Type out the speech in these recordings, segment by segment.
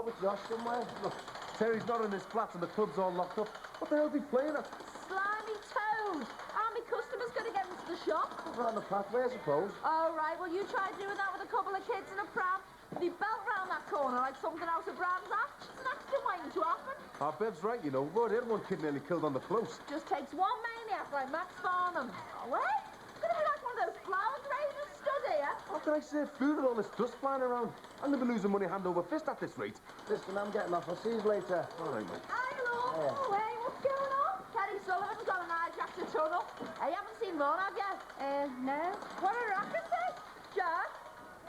out with Josh somewhere. Look, Terry's not in his flat and the club's all locked up. What the hell's he playing at? Slimy toad! Aren't my customers going to get into the shop? Right on the pathway, I suppose. Oh, right, well, you try doing that with a couple of kids in a pram. They belt round that corner like something out of Bran's Hatch. It's an accident waiting to happen. Our Bev's right, you know. We've already had one kid nearly killed on the float. Just takes one maniac like Max Farnham. Oh, wait? It's going to be like one of those flower graders stood here. How can I save food with all this dust flying around? I'll never losing money hand over fist at this rate. Listen, I'm getting off. I'll see you later. All right, mate. Hi, look. Oh, hey, what's going on? Teddy Sullivan's gone and hijacked the tunnel. Hey, you haven't seen Ron, have you? No. What a racket, then? Jack,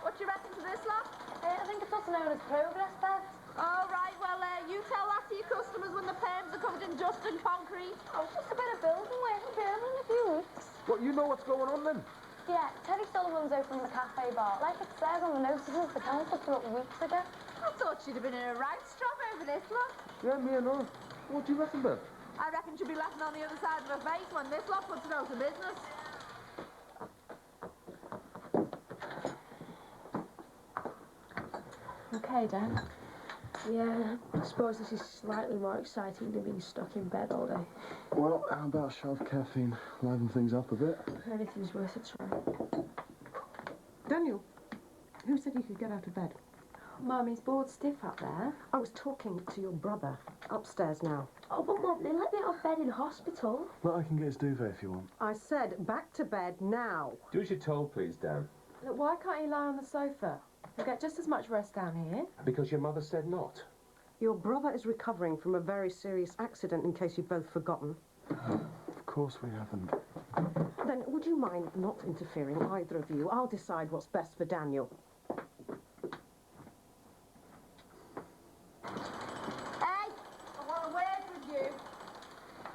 what do you reckon to this lot? I think it's also known as progress, Bev. All right, well, you tell that to your customers when the perms are covered in dust and concrete. Oh, it's just a bit of building work. It'll be over in a few weeks. What, you know what's going on then? Yeah, Teddy Sullivan's opening the cafe bar. Like it says on the notices, the council threw up weeks ago. I thought she'd have been in a right strop over this lot. Yeah, me and her. What do you reckon, Bev? I reckon she'll be laughing on the other side of her face when this lot puts it out of business. Okay, Dan. Yeah, I suppose this is slightly more exciting than being stuck in bed all day. Well, how about a shot of caffeine? Liven things up a bit. Anything's worth a try. Daniel, who said you could get out of bed? Mummy's bored stiff up there. I was talking to your brother. Upstairs now. Oh, but Mum, they let me out of bed in hospital. Well, I can get his duvet if you want. I said back to bed now. Do as you're told, please, Dan. Look, why can't you lie on the sofa? You'll get just as much rest down here. Because your mother said not. Your brother is recovering from a very serious accident, in case you've both forgotten. Of course we haven't. Then would you mind not interfering, either of you? I'll decide what's best for Daniel. Hey, I want a word with you.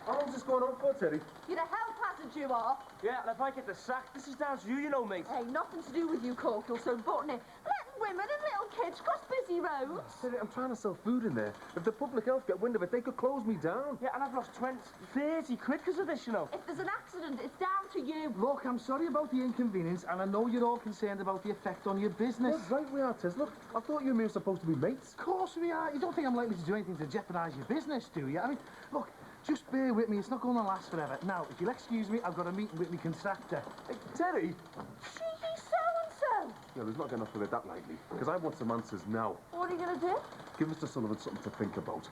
How long's this going on for, Terry? You're the hell hazard you are. Yeah, and if I get the sack, this is down to you, you know, mate. Hey, nothing to do with you, Corporal, so button it. Letting women and little kids cross busy roads. Terry, I'm trying to sell food in there. If the public health get wind of it, they could close me down. Yeah, and I've lost 30 quid because of this, you know. If there's an accident, it's down to you. Look, I'm sorry about the inconvenience, and I know you're all concerned about the effect on your business. That's right we are, Tez. Look, I thought you and me were supposed to be mates. Of course we are. You don't think I'm likely to do anything to jeopardise your business, do you? I mean, look, just bear with me. It's not going to last forever. Now, if you'll excuse me, I've got a meeting with my contractor. Hey, Terry! Cheeky so-and-so. Yeah, he's not getting off with it that lightly, because I want some answers now. What are you going to do? Give Mr. Sullivan something to think about.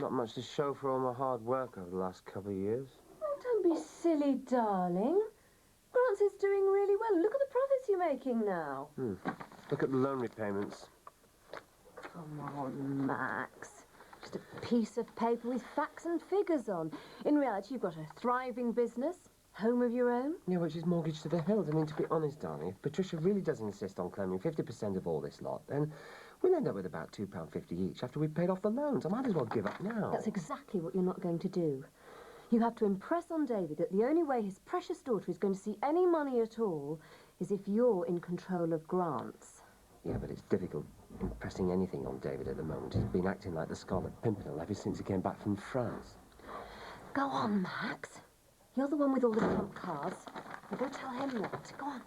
Not much to show for all my hard work over the last couple of years. Oh, don't be silly, darling. Grant's is doing really well. Look at the profits you're making now. Look at the loan repayments. Come on, Max. Just a piece of paper with facts and figures on. In reality, you've got a thriving business, home of your own. Yeah, which is mortgaged to the hilt. I mean, to be honest, darling, if Patricia really does insist on claiming 50% of all this lot, then we'll end up with about £2.50 each after we've paid off the loans. I might as well give up now. That's exactly what you're not going to do. You have to impress on David that the only way his precious daughter is going to see any money at all is if you're in control of Grant's. Yeah, but it's difficult impressing anything on David at the moment. He's been acting like the Scarlet Pimpernel ever since he came back from France. Go on, Max. You're the one with all the trump cards. Now go tell him that. Go on.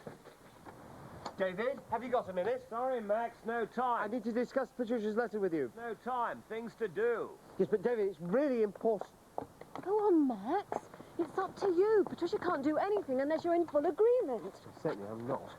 David, have you got a minute? Sorry, Max, no I time. need to discuss Patricia's letter with you. No time. Things to do. Yes, but David, it's really important. Go on, Max. It's up to you. Patricia can't do anything unless you're in full agreement. Certainly I'm not.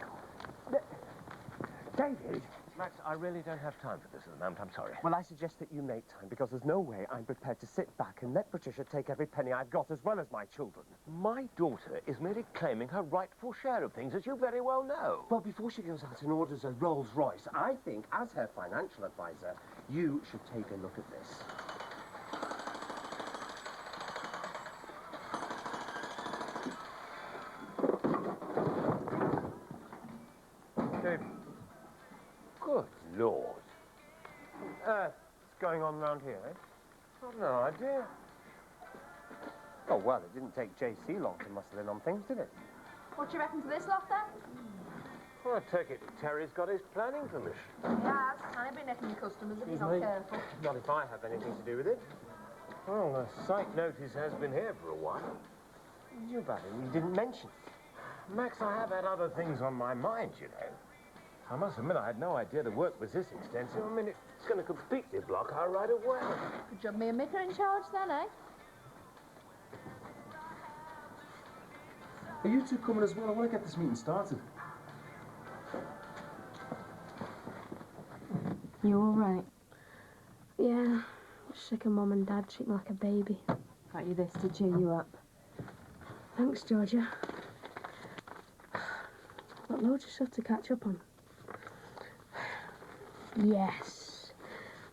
David! Max, I really don't have time for this at the moment. I'm sorry. Well, I suggest that you make time, because there's no way I'm prepared to sit back and let Patricia take every penny I've got, as well as my children. My daughter is merely claiming her rightful share of things, as you very well know. Well, before she goes out and orders a Rolls-Royce, I think, as her financial advisor, you should take a look at this. David. Good Lord. What's going on round here, eh? I've no idea. Oh, well, it didn't take JC long to muscle in on things, did it? What do you reckon to this lot, then? Well, I take it Terry's got his planning permission. He has. I've been necking your customers if he's not careful. Not if I have anything to do with it. Well, the site notice has been here for a while. What did you about it? You didn't mention it. Max, I have had other things on my mind, you know. I must admit, I had no idea the work was this extensive. I mean, it's going to completely block our right of way. Good job me and Mick are in charge then, eh? Are you two coming as well? I want to get this meeting started. You all right? Yeah, sick of Mum and Dad treat me like a baby. Got you this to cheer you up. Thanks, Georgia. Got loads of stuff to catch up on. Yes.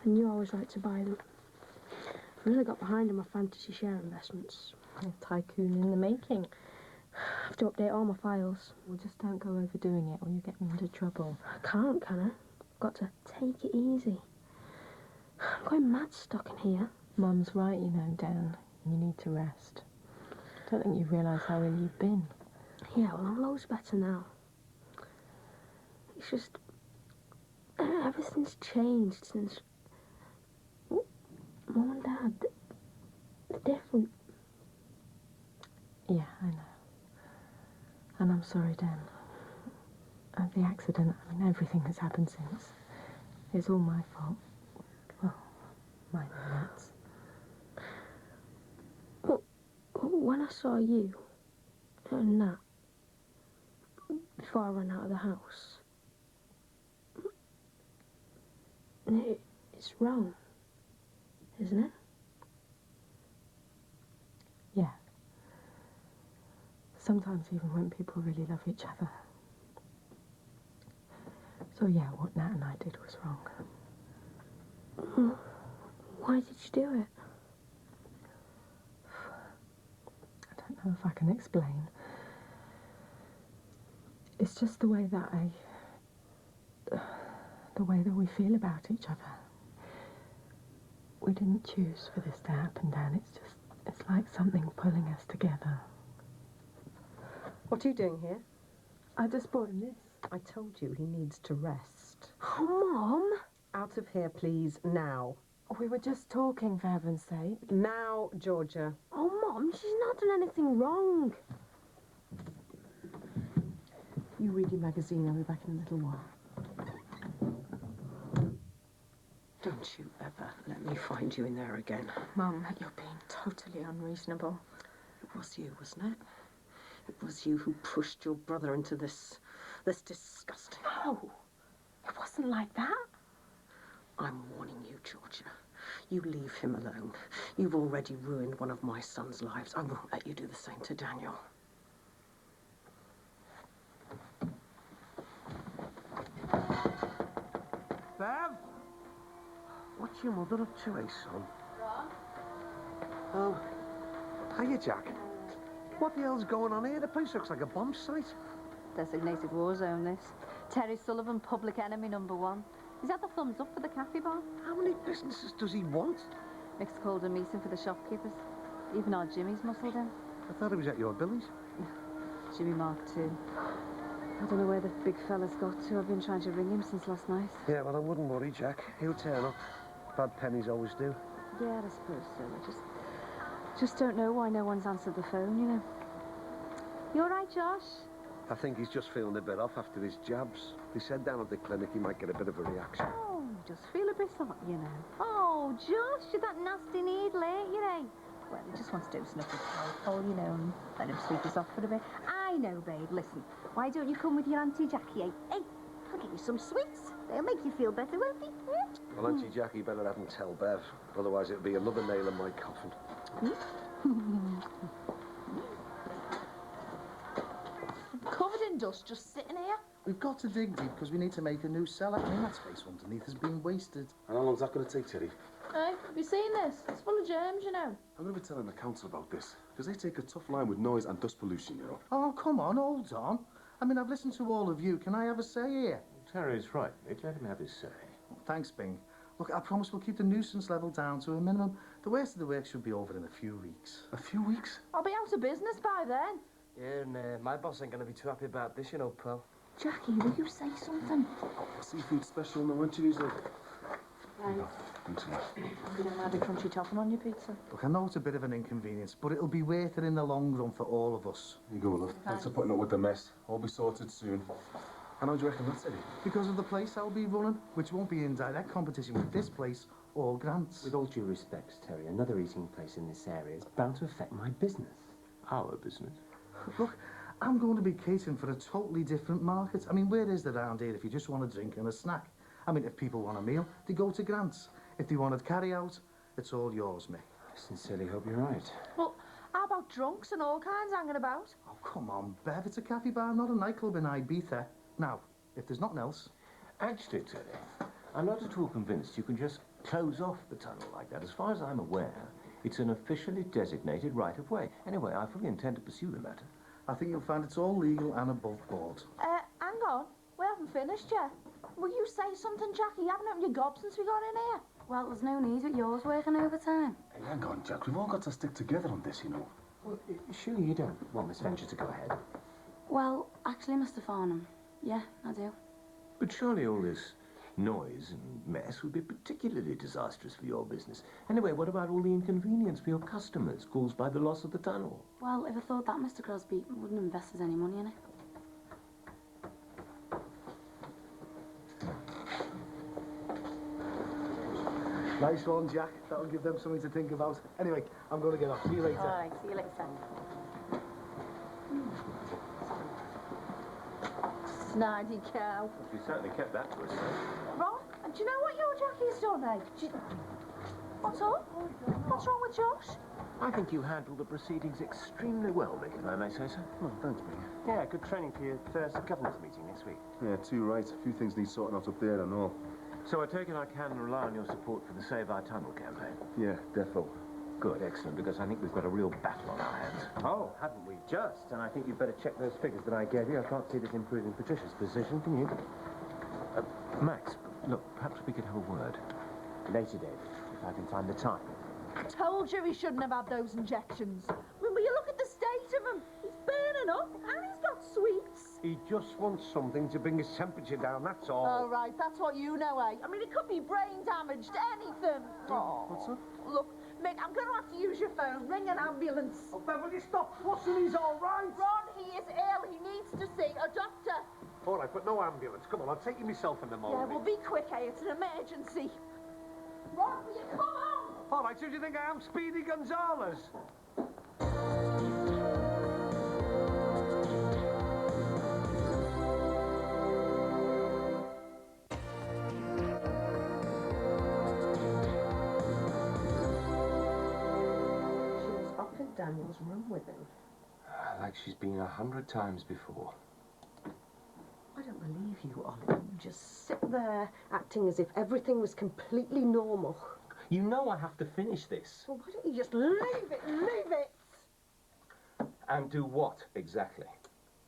I knew I was right to buy them. I really got behind on my fantasy share investments. A tycoon in the making. I have to update all my files. Well, just don't go overdoing it or you get me into trouble. I can't, can I? I've got to take it easy. I'm going mad stuck in here. Mum's right, you know, Dan. You need to rest. I don't think you realise how ill you've been. Yeah, well, I'm loads better now. It's just... everything's changed since... Mum and Dad, they're different. Yeah, I know. And I'm sorry, Dan. The accident, I mean, everything that's happened since. It's all my fault. Well, mine and Nat's. Well, when I saw you and Nat, before I ran out of the house, it's wrong, isn't it? Yeah. Sometimes even when people really love each other. So yeah, what Nat and I did was wrong. Why did you do it? I don't know if I can explain. It's just the way that the way that we feel about each other. We didn't choose for this to happen, Dan. It's like something pulling us together. What are you doing here? I just bought him this. I told you he needs to rest. Oh, Mum! Out of here, please, now. We were just talking, for heaven's sake. Now, Georgia. Oh, Mum, she's not done anything wrong. You read your magazine. I'll be back in a little while. Don't you ever let me find you in there again. Mum, you're being totally unreasonable. It was you, wasn't it? It was you who pushed your brother into this disgusting... No, it wasn't like that. I'm warning you, Georgia. You leave him alone. You've already ruined one of my son's lives. I won't let you do the same to Daniel. Bev? What's your mother up to, eh, son? Oh, hiya, Jack. What the hell's going on here? The place looks like a bomb site. Designated war zone, this. Terry Sullivan, public enemy #1. He's had the thumbs up for the cafe bar. How many businesses does he want? Mick's called a meeting for the shopkeepers. Even our Jimmy's muscled in. I thought he was at your Billy's. Jimmy Mark II. I don't know where the big fella's got to. I've been trying to ring him since last night. Yeah, well, I wouldn't worry, Jack. He'll turn up. Bad pennies always do. Yeah, I suppose so. I just don't know why no one's answered the phone, you know. You all right, Josh? I think he's just feeling a bit off after his jabs. They said down at the clinic he might get a bit of a reaction. Oh, just feel a bit hot, you know. Oh, Josh, you're that nasty needle, ain't you, eh? Well, he just wants to do a snuff of alcohol, you know, and let him sweep us off for a bit. I know, babe. Listen, why don't you come with your Auntie Jackie, eh? Hey, I'll get you some sweets. They'll make you feel better, won't they? Well, Auntie Jackie better have him tell Bev. Otherwise it'll be another nail in my coffin. Covered in dust, just sitting here. We've got to dig deep because we need to make a new cellar. I mean, that space underneath has been wasted. And how long's that going to take, Terry? Hey, have you seen this? It's full of germs, you know. I'm going to be telling the council about this, because they take a tough line with noise and dust pollution, you know. Oh, come on, hold on. I mean, I've listened to all of you. Can I have a say here? Terry's right, Nick. Let him have his say. Thanks, Bing. Look, I promise we'll keep the nuisance level down to a minimum. The worst of the work should be over in a few weeks. A few weeks? I'll be out of business by then. Yeah, and my boss ain't going to be too happy about this, you know, Pearl. Jackie, will you say something? Seafood special on the one Tuesday. Right. Thanks a lot. You don't have a crunchy topping on your pizza. Look, I know it's a bit of an inconvenience, but it'll be worth it in the long run for all of us. Here you go, love. Thanks for putting up with the mess. All be sorted soon. And how do you reckon that's Eddie? Because of the place I'll be running, which won't be in direct competition with this place or Grant's. With all due respect, Terry, another eating place in this area is bound to affect my business. Our business? Look, I'm going to be catering for a totally different market. I mean, where is there around here if you just want a drink and a snack? I mean, if people want a meal, they go to Grant's. If they wanted carry-out, it's all yours, mate. I sincerely hope you're right. Well, how about drunks and all kinds hanging about? Oh, come on, Bev. It's a cafe bar, not a nightclub in Ibiza. Now, if there's nothing else... Actually, Terry, I'm not at all convinced you can just close off the tunnel like that. As far as I'm aware, it's an officially designated right-of-way. Anyway, I fully intend to pursue the matter. I think you'll find it's all legal and above board. Hang on. We haven't finished yet. Will you say something, Jackie? You haven't opened your gob since we got in here. Well, there's no need with yours working overtime. Hey, hang on, Jack. We've all got to stick together on this, you know. Well, surely you don't want Miss Venture to go ahead. Well, actually, Mr. Farnham, yeah, I do. But surely all this noise and mess would be particularly disastrous for your business. Anyway, what about all the inconvenience for your customers caused by the loss of the tunnel? Well, if I thought that, Mr. Crosby wouldn't invest us any money in it. Nice one, Jack. That'll give them something to think about. Anyway, I'm going to get off. See you later. All right, see you later. Snidey cow. She certainly kept that to herself. Ron, do you know what your Jackie's done, eh? What's up? What's wrong with Josh? I think you handled the proceedings extremely well, Mick, if I may say so. Oh, thanks, mate. Yeah, good training for your first governors meeting next week. Yeah, too right. A few things need sorting out up there and all. So I take it I can rely on your support for the Save Our Tunnel campaign? Yeah, defo. Good, excellent, because I think we've got a real battle on our hands. Oh, haven't we just? And I think you'd better check those figures that I gave you. I can't see this improving Patricia's position, can you? Max, look, perhaps we could have a word. Later, David, if I can find the time. Told you he shouldn't have had those injections. Will you look at the state of him? He's burning up and he's got sweets. He just wants something to bring his temperature down, that's all. Oh, right, that's what you know, eh? I mean, it could be brain damaged, anything. Oh. What's up? Look, Mick, I'm going to have to use your phone. Ring an ambulance. Oh, Beverly, stop fussing, he's all right. Ron, he is ill. He needs to see a doctor. All right, but no ambulance. Come on, I'll take you myself in the morning. Yeah, well, be quick, eh? It's an emergency. Ron, will you come on? All right, so do you think I am Speedy Gonzales? She was up in Daniel's room with him. Like she's been 100 times before. I don't believe you, Ollie. You just sit there acting as if everything was completely normal. You know I have to finish this. Well, why don't you just leave it? Leave it! And do what, exactly?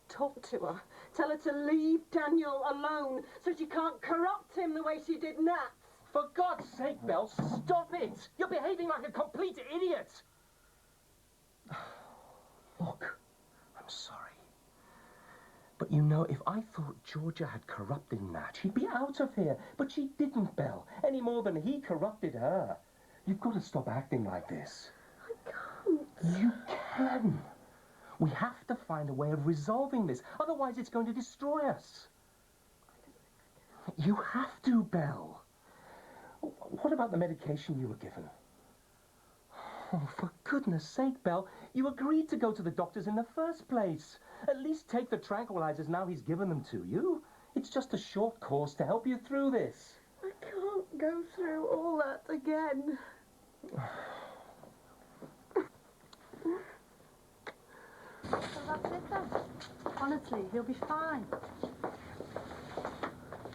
Talk to her. Tell her to leave Daniel alone so she can't corrupt him the way she did Nat. For God's sake, Belle, stop it! You're behaving like a complete idiot! Look, I'm sorry. But you know, if I thought Georgia had corrupted Nat, she'd be out of here. But she didn't, Belle, any more than he corrupted her. You've got to stop acting like this. I can't. You can. We have to find a way of resolving this, otherwise it's going to destroy us. You have to, Belle. What about the medication you were given? Oh, for goodness sake, Belle, you agreed to go to the doctors in the first place. At least take the tranquilizers now he's given them to you. It's just a short course to help you through this. I can't go through all that again. So that's it then. Honestly, he'll be fine.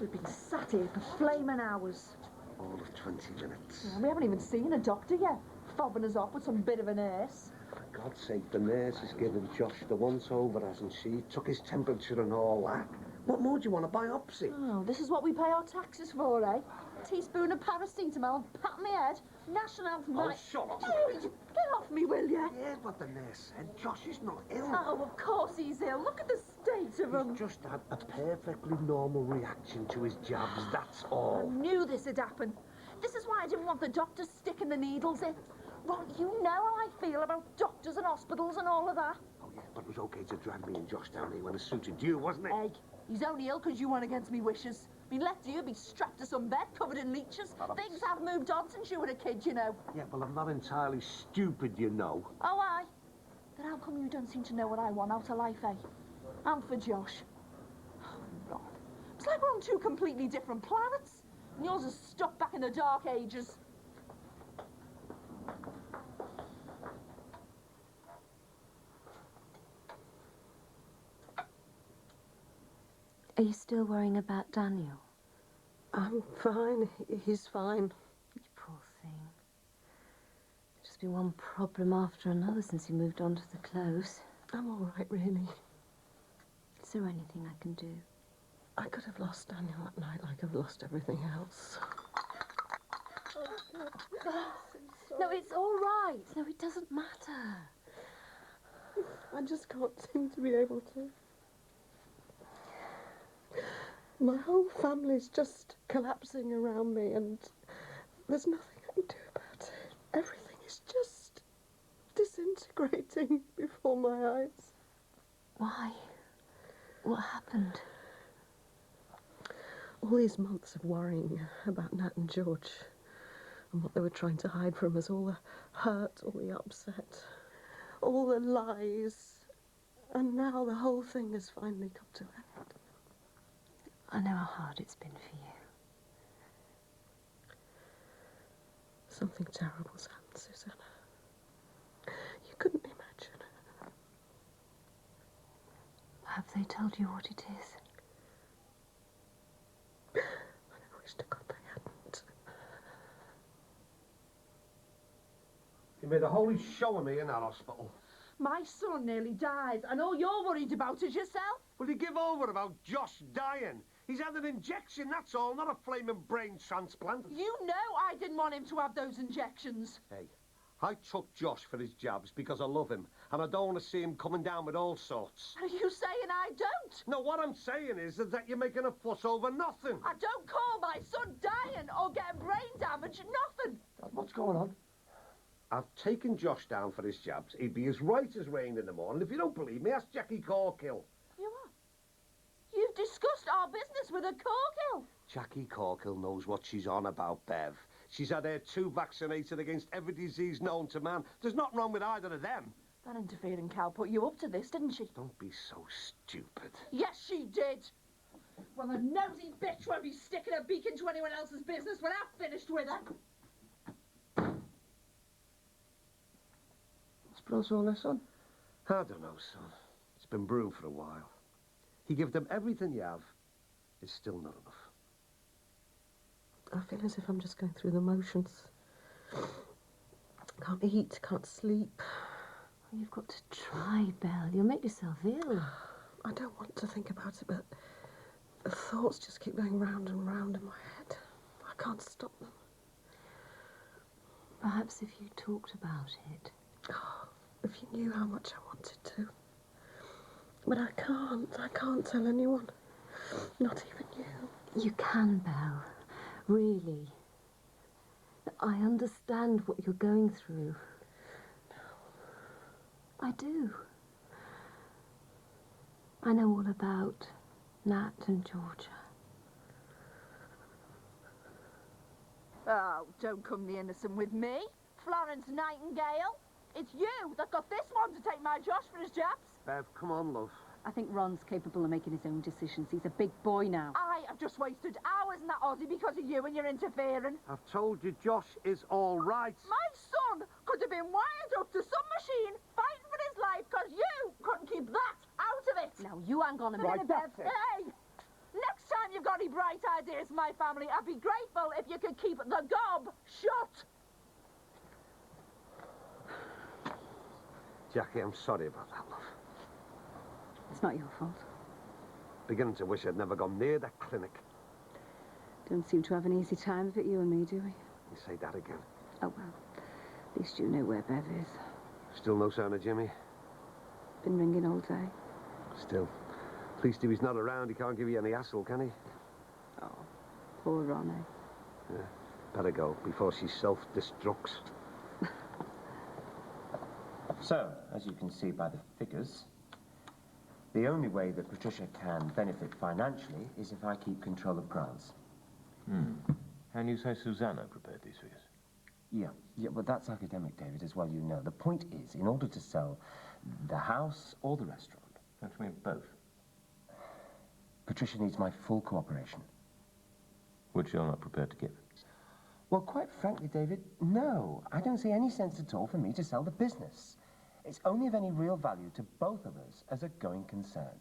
We've been sat here for flaming hours. All of 20 minutes. Yeah, we haven't even seen a doctor yet. Fobbing us off with some bit of a nurse. For God's sake, the nurse has given Josh the once-over, hasn't she? Took his temperature and all that. What more do you want, a biopsy? Oh, this is what we pay our taxes for, eh? A teaspoon of paracetamol, pat on the head, national health night. shut up. Hey, get off me, will you? Here's what the nurse said. Josh is not ill. Oh, of course he's ill. Look at the state of him. He's just had a perfectly normal reaction to his jabs, that's I all. knew this would happen. This is why I didn't want the doctors sticking the needles in. Ron, you know how I feel about doctors and hospitals and all of that. Oh, yeah, but it was okay to drag me and Josh down here when it suited you, wasn't it? Hey, He's only ill because you went against me wishes. Been left here, be strapped to some bed, covered in leeches. Things have moved on since you were a kid, you know. Yeah, well, I'm not entirely stupid, you know. Oh, aye. Then how come you don't seem to know what I want out of life, eh? And for Josh. Oh, Lord. It's like we're on two completely different planets. And yours is stuck back in the dark ages. Are you still worrying about Daniel? I'm fine. He's fine. You poor thing. Just been one problem after another since he moved on to the close. I'm all right, really. Is there anything I can do? I could have lost Daniel that night like I've lost everything else. No, it's all right. No, it doesn't matter. I just can't seem to be able to. My whole family's just collapsing around me and there's nothing I can do about it. Everything is just disintegrating before my eyes. Why? What happened? All these months of worrying about Nat and George and what they were trying to hide from us, all the hurt, all the upset, all the lies, and now the whole thing has finally come to an end. I know how hard it's been for you. Something terrible's happened, Susanna. You couldn't imagine. Have they told you what it is? I wish to God they hadn't. You made a holy show of me in that hospital. My son nearly died, and all you're worried about is yourself. Will you give over about Josh dying? He's had an injection, that's all, not a flaming brain transplant. You know I didn't want him to have those injections. Hey, I took Josh for his jabs because I love him, and I don't want to see him coming down with all sorts. Are you saying I don't? No, what I'm saying is that you're making a fuss over nothing. I don't call my son dying or getting brain damage nothing. What's going on? I've taken Josh down for his jabs. He'd be as right as rain in the morning. If you don't believe me, ask Jackie Corkill. You what? You've discussed our business with a Corkill. Jackie Corkill knows what she's on about, Bev. She's had her two vaccinated against every disease known to man. There's nothing wrong with either of them. That interfering cow put you up to this, didn't she? Don't be so stupid. Yes, she did. Well, the nosy bitch won't be sticking her beak into anyone else's business when I've finished with her. Suppose all this on? I don't know, son. It's been brewing for a while. You give them everything you have, it's still not enough. I feel as if I'm just going through the motions. Can't eat, can't sleep. You've got to try, Belle. You'll make yourself ill. I don't want to think about it, but the thoughts just keep going round and round in my head. I can't stop them. Perhaps if you talked about it. Oh, if you knew how much I wanted to. But I can't tell anyone. Not even you. You can, Belle. Really. I understand what you're going through. I do. I know all about Nat and Georgia. Oh, don't come the innocent with me, Florence Nightingale. It's you that got this one to take my Josh for his jabs. Bev, come on, love. I think Ron's capable of making his own decisions. He's a big boy now. I have just wasted hours in that Aussie because of you and your interfering. I've told you Josh is all right. My son could have been wired up to some machine fighting for his life because you couldn't keep that out of it. Now, you hang on a minute, Right, Bev. Hey! Next time you've got any bright ideas for my family, I'd be grateful if you could keep the gob shut. Jackie, I'm sorry about that, love. It's not your fault. Beginning to wish I'd never gone near that clinic. Don't seem to have an easy time of it, you and me, do we? You say that again. Oh, well. At least you know where Bev is. Still no sign of Jimmy? Been ringing all day. Still. At least if he's not around, he can't give you any hassle, can he? Oh, poor Ronnie. Yeah. Better go before she self-destructs. So, as you can see by the figures, The only way that Patricia can benefit financially is if I keep control of grants. And you say Susanna prepared these figures? Yeah, but that's academic, David, as well you know. The point is, in order to sell the house or the restaurant... Don't you mean both? Patricia needs my full cooperation. Which you're not prepared to give? Well, quite frankly, David, no. I don't see any sense at all for me to sell the business. It's only of any real value to both of us as a going concern.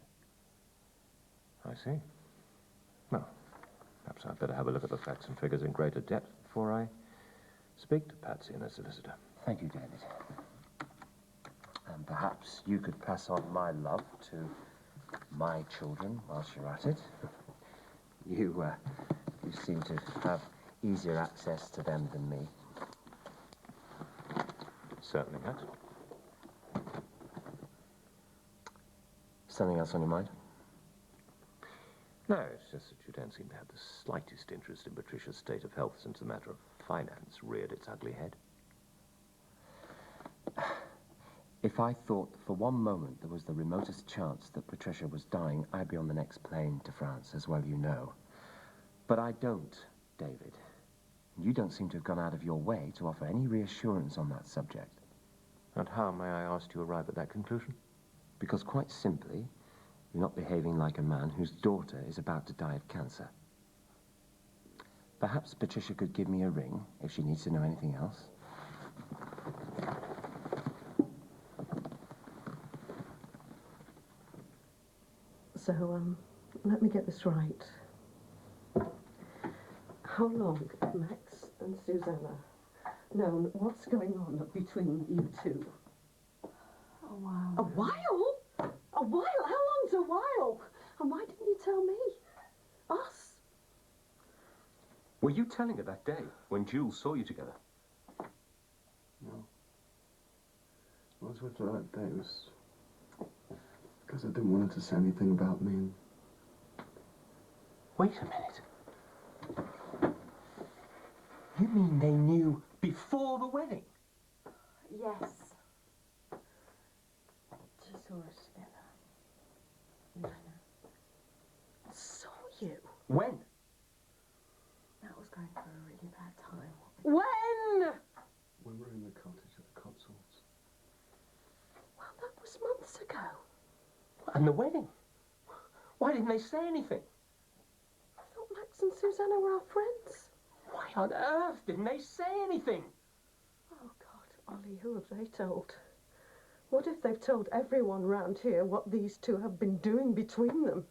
I see. Well, perhaps I'd better have a look at the facts and figures in greater depth before I speak to Patsy and her solicitor. Thank you, David. And perhaps you could pass on my love to my children whilst you're at it. You seem to have easier access to them than me. Certainly has. Something else on your mind? No, it's just that you don't seem to have the slightest interest in Patricia's state of health since the matter of finance reared its ugly head. If I thought for one moment there was the remotest chance that Patricia was dying, I'd be on the next plane to France, as well you know. But I don't, David. You don't seem to have gone out of your way to offer any reassurance on that subject. And how, may I ask, do you arrive at that conclusion? Because quite simply, you're not behaving like a man whose daughter is about to die of cancer. Perhaps Patricia could give me a ring if she needs to know anything else. So, let me get this right. How long have Max and Susanna known what's going on between you two? A while. A while? A while? How long's a while? And why didn't you tell me? Us? Were you telling her that day when Jules saw you together? No. I was with her that day. It was because I didn't want her to say anything about me. And... Wait a minute. You mean they knew before the wedding? Yes. She saw us together. No. Saw you? When? That was going through a really bad time. When? When we were in the cottage at the Cotswolds. Well, that was months ago. And the wedding? Why didn't they say anything? I thought Max and Susanna were our friends. Why on earth didn't they say anything? Oh, God, Ollie, who have they told? What if they've told everyone round here what these two have been doing between them?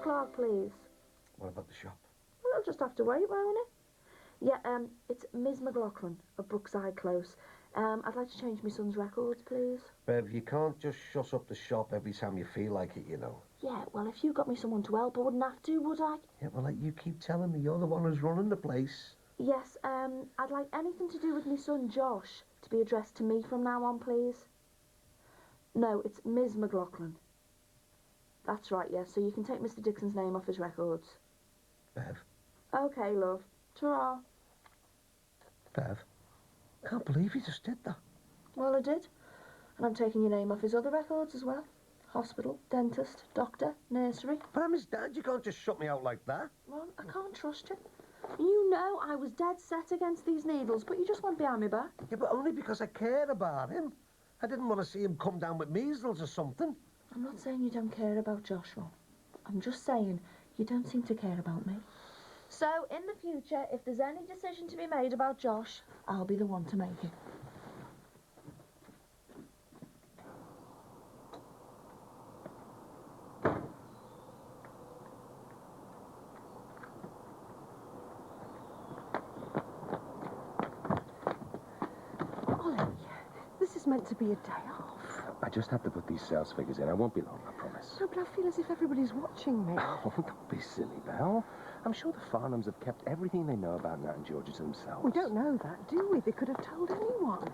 Clark, please. What about the shop? Well, I'll just have to wait, won't it? Yeah, it's Ms. McLaughlin of Brookside Close. I'd like to change my son's records, please. Bev, you can't just shut up the shop every time you feel like it, you know. Yeah, well, if you got me someone to help, I wouldn't have to, would I? Yeah, well, like you keep telling me, you're the one who's running the place. Yes, I'd like anything to do with my son, Josh, to be addressed to me from now on, please. No, it's Ms. McLaughlin. That's right, yes, so you can take Mr. Dixon's name off his records. Bev, Okay, love. Ta-ra. Bev, can't believe you just did that. Well, I did. And I'm taking your name off his other records as well. Hospital, dentist, doctor, nursery. But I'm his dad. You can't just shut me out like that. Ron, I can't trust you. You know I was dead set against these needles, but you just went behind my back. Yeah, but only because I care about him. I didn't want to see him come down with measles or something. I'm not saying you don't care about Josh, Ron. I'm just saying you don't seem to care about me. So, in the future, if there's any decision to be made about Josh, I'll be the one to make it. This is meant to be a day off. I just have to put these sales figures in. I won't be long, I promise. No, but I feel as if everybody's watching me. Oh, don't be silly, Belle. I'm sure the Farnhams have kept everything they know about Nat and Georgia to themselves. We don't know that, do we? They could have told anyone.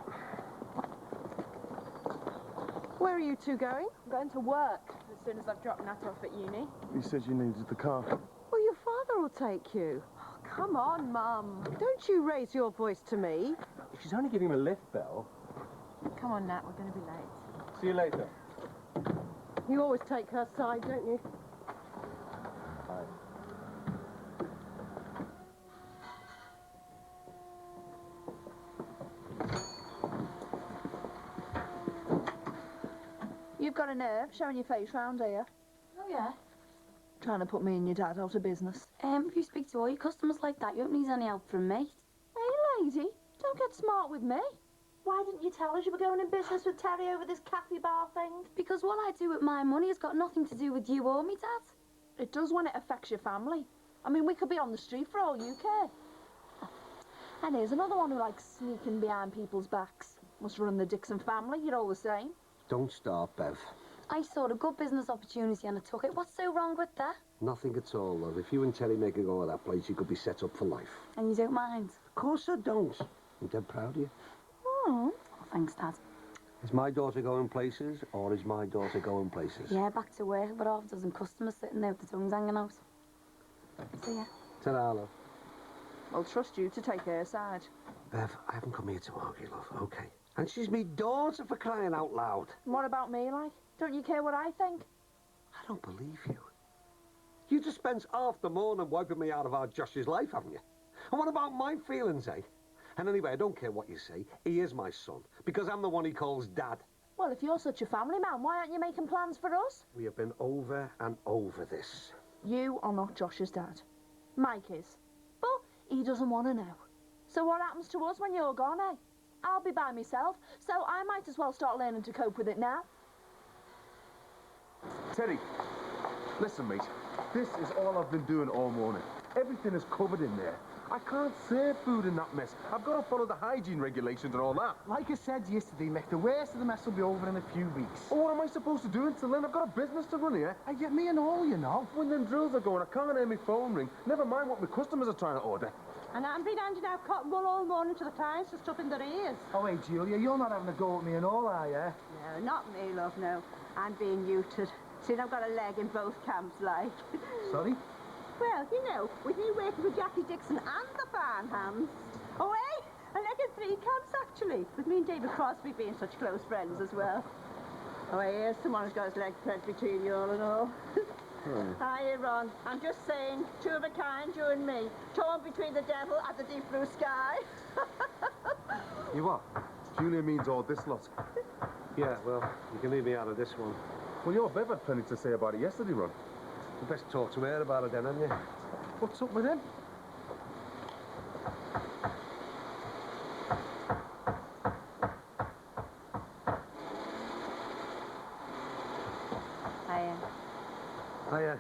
Where are you two going? I'm going to work as soon as I've dropped Nat off at uni. You said you needed the car. Well, your father will take you. Oh, come on, Mum. Don't you raise your voice to me. She's only giving him a lift, Belle. Come on, Nat, we're going to be late. See you later. You always take her side, don't you? Bye. You've got a nerve showing your face round here. Oh, yeah. Trying to put me and your dad out of business. If you speak to all your customers like that, you don't need any help from me. Hey, lady, don't get smart with me. Why didn't you tell us you were going in business with Terry over this cafe bar thing? Because what I do with my money has got nothing to do with you or me, Dad. It does when it affects your family. I mean, we could be on the street for all you care. And here's another one who likes sneaking behind people's backs. Must run the Dixon family, you're all the same. Don't start, Bev. I saw a good business opportunity and I took it. What's so wrong with that? Nothing at all, love. If you and Terry make a go of that place, you could be set up for life. And you don't mind? Of course I don't. I'm dead proud of you. Oh, thanks, Dad. Is my daughter going places, or is my daughter going places? Yeah, back to work, but half a dozen customers sitting there with their tongues hanging out. See ya. Ta-ra, love. I'll trust you to take her side. Bev, I haven't come here to argue, love, okay? And she's me daughter, for crying out loud. And what about me, like? Don't you care what I think? I don't believe you. You just spent half the morning wiping me out of our Josh's life, haven't you? And what about my feelings, eh? And anyway, I don't care what you say. He is my son, because I'm the one he calls Dad. Well, if you're such a family man, why aren't you making plans for us? We have been over and over this. You are not Josh's dad. Mike is. But he doesn't want to know. So what happens to us when you're gone, eh? I'll be by myself, so I might as well start learning to cope with it now. Teddy, listen, mate. This is all I've been doing all morning. Everything is covered in there. I can't serve food in that mess. I've got to follow the hygiene regulations and all that. Like I said yesterday, Mick, the worst of the mess will be over in a few weeks. Well, what am I supposed to do until then? I've got a business to run here. I get me and all, you know. When them drills are going, I can't hear my phone ring. Never mind what my customers are trying to order. And I've been handing out cotton wool all morning to the clients for stuff in their ears. Oh, hey, Julia, you're not having a go at me and all, are you? No, not me, love, no. I'm being neutered. See, I've got a leg in both camps, like. Sorry? Well, you know, with me working with Jackie Dixon and the Farnhams. Oh, hey, a leg in three camps, actually. With me and David Crosby being such close friends as well. Oh, hey, here's someone who's got his leg spread between you all and all. Hiya, Ron. I'm just saying, two of a kind, you and me. Torn between the devil and the deep blue sky. You what? Julia means all this lot. Yeah, well, you can leave me out of this one. Well, your Bev had plenty to say about it yesterday, Ron. You best talk to her about it then, haven't you? What's up with him? Hiya. Hiya.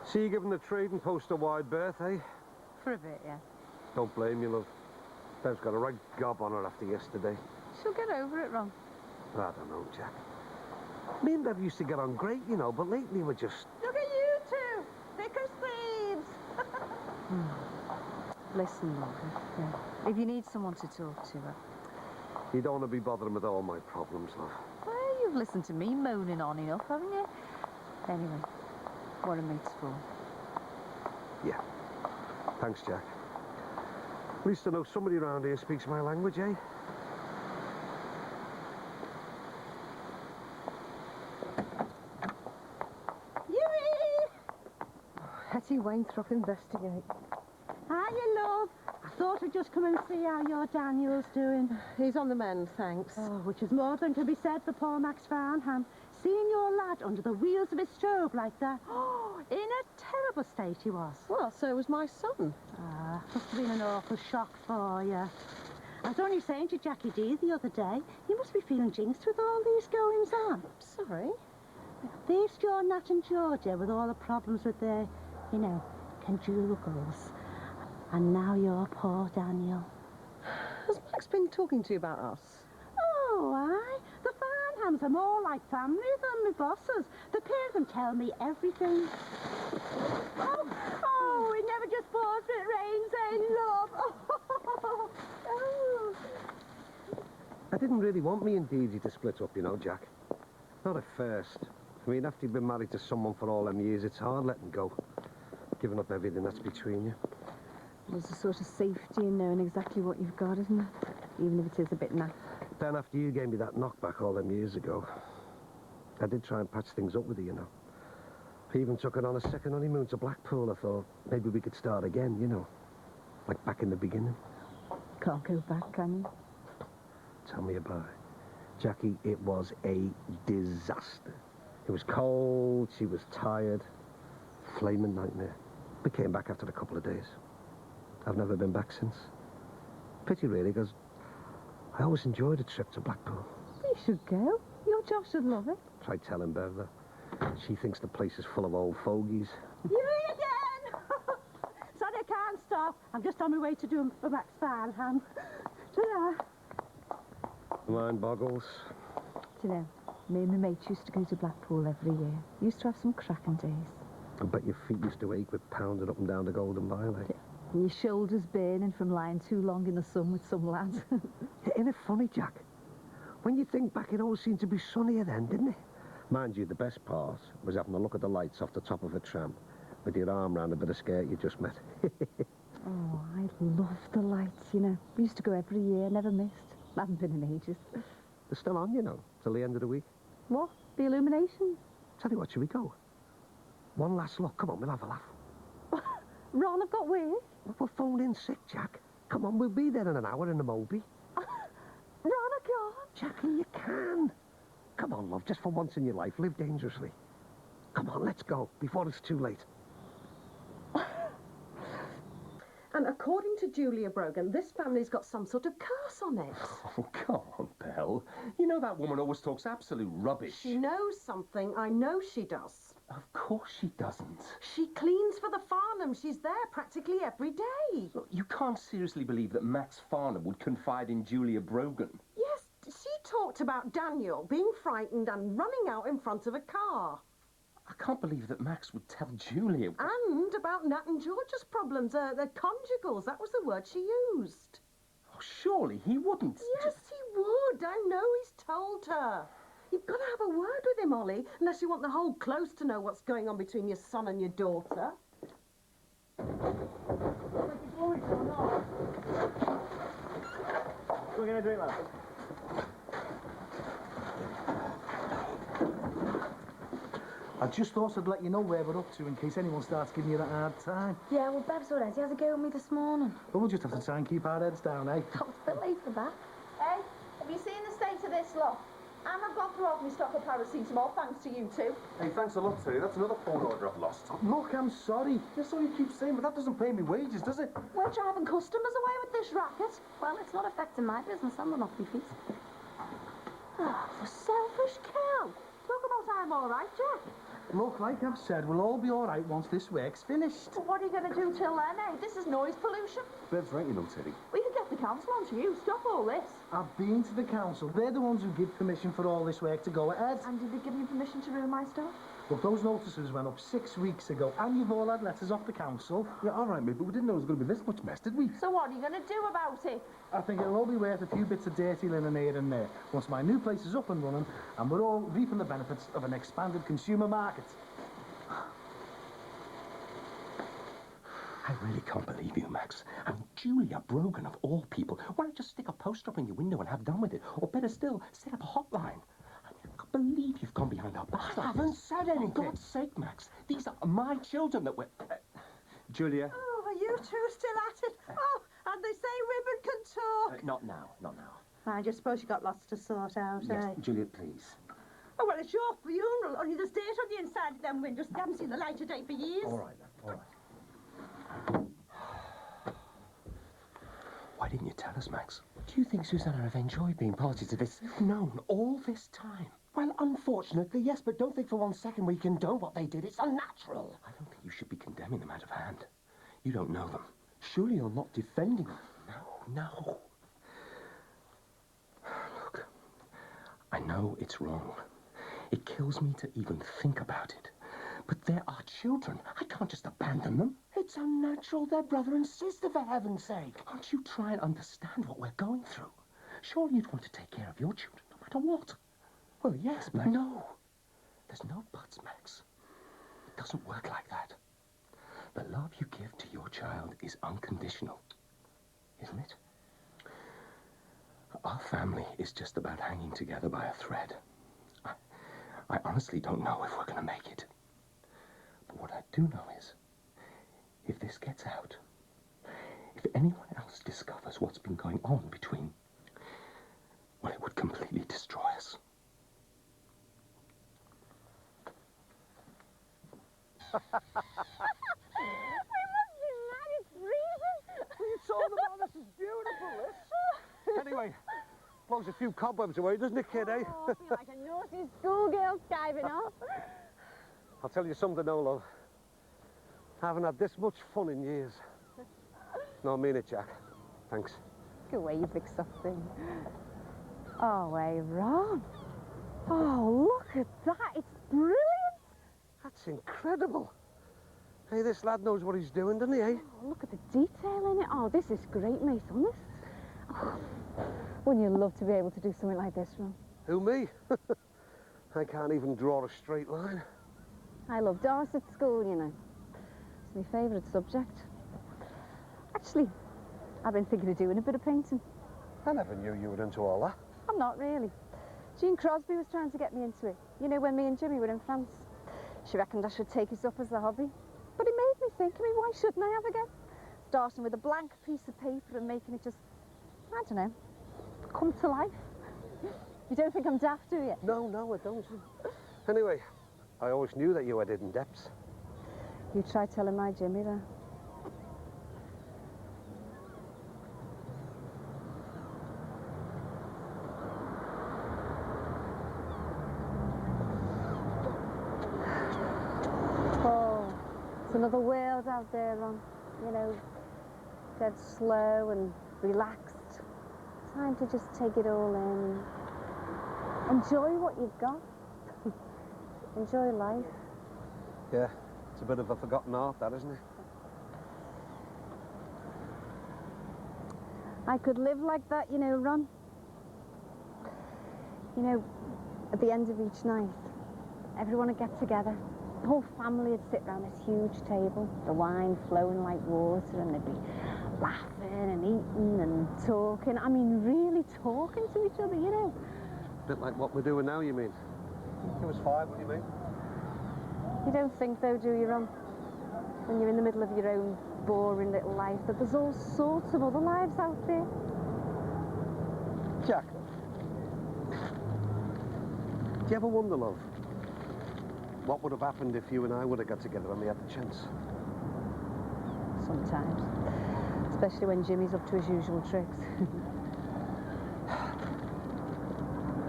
See you giving the trading post a wide berth, eh? For a bit, yeah. Don't blame you, love. Bev's got a right gob on her after yesterday. She'll get over it, Ron. I don't know, Jack. Me and Bev used to get on great, you know, but lately we're just... Look at you two, thick as thieves. Listen, Love, if you need someone to talk to, You don't want to be bothering with all my problems, love. well, you've listened to me moaning on enough, haven't you? Anyway, what a mate's for. Yeah. Thanks, Jack. At least I know somebody around here speaks my language, eh? Hetty Wainthropp investigate. Hiya, love. I thought I'd just come and see how your Daniel's doing. He's on the mend, thanks. Oh, which is more than can be said for poor Max Farnham. Seeing your lad under the wheels of his strobe like that. Oh, in a terrible state he was. Well, so was my son. Ah, must have been an awful shock for you. I was only saying to Jackie D the other day, you must be feeling jinxed with all these goings on. Sorry? Faced your Nat and Georgia with all the problems with their, you know, conjugals. And now you're poor Daniel. Has Max been talking to you about us? Oh, aye. The Farnhams are more like family than my bosses. The pair of them tell me everything. Oh, it never just pours when it rains, eh, love? Oh. I didn't really want me and Deedie to split up, you know, Jack. Not at first. I mean, after you've been married to someone for all them years, it's hard letting go. Giving up everything that's between you. There's a sort of safety in knowing exactly what you've got, isn't it? Even if it is a bit naff. Then after you gave me that knockback all them years ago, I did try and patch things up with you, you know. I even took her on a second honeymoon to Blackpool. I thought maybe we could start again, you know. Like back in the beginning. Can't go back, can you? Tell me about it. Jackie, it was a disaster. It was cold, she was tired. Flaming nightmare. We came back after a couple of days. I've never been back since. Pity, really, because I always enjoyed a trip to Blackpool. You should go. Your Josh would love it. Try telling Bev that. She thinks the place is full of old fogies. You again! Sorry, I can't stop. I'm just on my way to do him for Max Farnham. Ta-da. Mind boggles. Do you know, me and my mates used to go to Blackpool every year. Used to have some cracking days. I bet your feet used to ache with pounding up and down the Golden Violet. Yeah. And your shoulders burning from lying too long in the sun with some lads. Isn't it funny, Jack? When you think back, it all seemed to be sunnier then, didn't it? Mind you, the best part was having a look at the lights off the top of a tram with your arm round a bit of skirt you just met. Oh, I love the lights, you know. We used to go every year, never missed. I haven't been in ages. They're still on, you know, till the end of the week. What? The illumination? Tell you what, shall we go? One last look. Come on, we'll have a laugh. Ron, I've got work. We're phoned in sick, Jack. Come on, we'll be there in an hour in the Moby. Ron, I can't. Jackie, you can. Come on, love, just for once in your life, live dangerously. Come on, let's go, before it's too late. And according to Julia Brogan, this family's got some sort of curse on it. Oh, come on, Belle. You know that woman always talks absolute rubbish. She knows something. I know she does. Of course she doesn't. She cleans for the Farnham. She's there practically every day. Look, you can't seriously believe that Max Farnham would confide in Julia Brogan. Yes, she talked about Daniel being frightened and running out in front of a car. I can't believe that Max would tell Julia. And about Nat and George's problems, their conjugals. That was the word she used. Oh, surely he wouldn't. Yes, he would. I know he's told her. You've got to have a word with him, Ollie, unless you want the whole close to know what's going on between your son and your daughter. We're going to drink that. I just thought I'd let you know where we're up to in case anyone starts giving you that hard time. Yeah, well, Bev's already had a go at me this morning. But we'll just have to try and keep our heads down, eh? Oh, it's a bit late for that. Hey, have you seen the state of this lot? And I've gone through all my stock of paracetamol, thanks to you two. Hey, thanks a lot, Terry. That's another phone order I've lost. Look, I'm sorry. That's all you keep saying, but that doesn't pay me wages, does it? We're driving customers away with this racket. Well, it's not affecting my business. I'm on off my feet. Oh, the selfish cow. Talk about I'm all right, Jack. Look, like I've said, we'll all be all right once this work's finished. But what are you going to do till then, eh? This is noise pollution. Bev's right, you know, Terry. We could get the council onto you. Stop all this. I've been to the council. They're the ones who give permission for all this work to go ahead. And did they give you permission to ruin my stuff? Look, those notices went up 6 weeks ago, and you've all had letters off the council. Yeah, all right, mate, but we didn't know it was going to be this much mess, did we? So what are you going to do about it? I think it'll all be worth a few bits of dirty linen here and there, once my new place is up and running, and we're all reaping the benefits of an expanded consumer market. Well, I suppose so. Look, those notices went up 6 weeks ago, and you've all had letters off the council. Yeah, all right, mate, but we didn't know it was going to be this much mess, did we? I think it'll all be worth a few bits of dirty linen here and there, once my new place is up and running, and we're all reaping the benefits of an expanded consumer market. I really can't believe you, Max. I mean, Julia Brogan, of all people. Why not just stick a poster up in your window and have done with it? Or better still, set up a hotline. I mean, I can't believe you've gone behind our backs. I haven't said anything. For God's sake, Max. These are my children that we're... Julia. Oh, are you two still at it? Oh, and they say women can talk. Not now, not now. I just suppose you got lots to sort out, Yes, eh? Julia, please. Oh, well, it's your funeral. Only there's date on the inside of them windows. They haven't seen the light of day for years. All right, then, all right. Why didn't you tell us, Max? Do you think Susanna have enjoyed being party to this? You've known all this time. Well, unfortunately, yes, but don't think for 1 second we condone what they did. It's unnatural. I don't think you should be condemning them out of hand. You don't know them. Surely you're not defending them. No. Look, I know it's wrong. It kills me to even think about it. But there are children. I can't just abandon them. It's unnatural. They're brother and sister, for heaven's sake. Can't you try and understand what we're going through? Surely you'd want to take care of your children, no matter what. Well, yes, but... No. There's no buts, Max. It doesn't work like that. The love you give to your child is unconditional, isn't it? Our family is just about hanging together by a thread. I honestly don't know if we're going to make it. But what I do know is, if this gets out, if anyone else discovers what's been going on between, well, it would completely destroy us. You saw them all. This is beautiful, this. Anyway, blows a few cobwebs away, doesn't it, kid, eh? Oh, I feel like a naughty schoolgirl skiving off. I'll tell you something, though, love. I haven't had this much fun in years. No, I mean it, Jack. Thanks. Good way you fix something. Oh, hey, Ron. Oh, look at that. It's brilliant. That's incredible. Hey, this lad knows what he's doing, doesn't he, eh? Oh, look at the detail in it. Oh, this is great, mate, honest. Oh, wouldn't you love to be able to do something like this, Ron? Who, me? I can't even draw a straight line. I loved art at school, you know. It's my favourite subject. Actually, I've been thinking of doing a bit of painting. I never knew you were into all that. I'm not really. Jean Crosby was trying to get me into it. You know, when me and Jimmy were in France. She reckoned I should take it up as a hobby. But it made me think, why shouldn't I have a go? Starting with a blank piece of paper and making it just, I don't know, come to life. You don't think I'm daft, do you? No, I don't. Anyway, I always knew that you had hidden depths. You try telling my Jimmy that. Oh, it's another world out there, Ron. You know, dead slow and relaxed. Time to just take it all in. Enjoy what you've got. Enjoy life. Yeah, it's a bit of a forgotten art, that, isn't it? I could live like that, you know, Ron. You know, at the end of each night, everyone would get together. The whole family would sit round this huge table, the wine flowing like water, and they'd be laughing and eating and talking. I mean, really talking to each other, you know. A bit like what we're doing now, you mean? It was 5, what do you mean? You don't think, though, do you, Ron, when you're in the middle of your own boring little life, that there's all sorts of other lives out there? Jack, do you ever wonder, love, what would have happened if you and I would have got together when we had the chance? Sometimes. Especially when Jimmy's up to his usual tricks.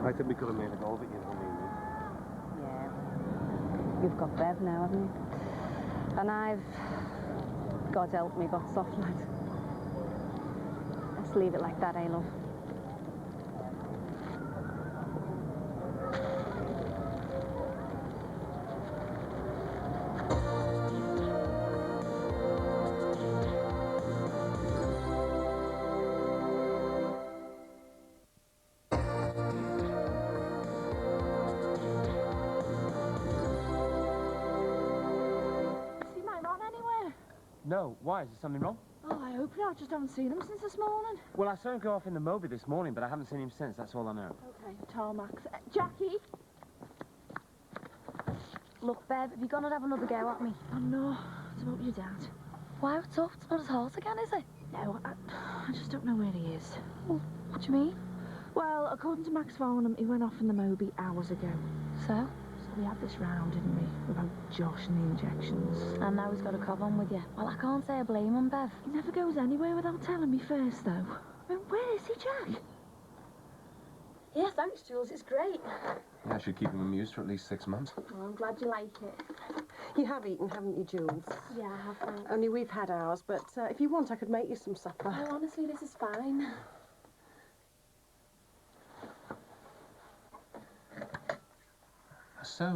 I think we could have made a go of it, you know what I mean? Yeah. You've got Bev now, haven't you? And I've, God help me, got soft lad. Let's leave it like that, eh, love? No, why? Is there something wrong? Oh, I hope not. Just haven't seen him since this morning. Well, I saw him go off in the Moby this morning, but I haven't seen him since. That's all I know. Okay, tarmac. Jackie? Look, Bev, have you gone and have another go at me? Oh, no. It's about your dad. Why? What's up? It's not his heart again, is it? No, I just don't know where he is. Well, what do you mean? Well, according to Max Farnham, he went off in the Moby hours ago. So? So we had this round, didn't we? About Josh and the injections. And now he's got a cob on with you. Well, I can't say I blame him, Bev. He never goes anywhere without telling me first, though. I mean, where is he, Jack? Yeah, thanks, Jules. It's great. Yeah, I should keep him amused for at least 6 months. Well, I'm glad you like it. You have eaten, haven't you, Jules? Yeah, I have, thanks. Only we've had ours, but if you want, I could make you some supper. Oh, honestly, this is fine. So,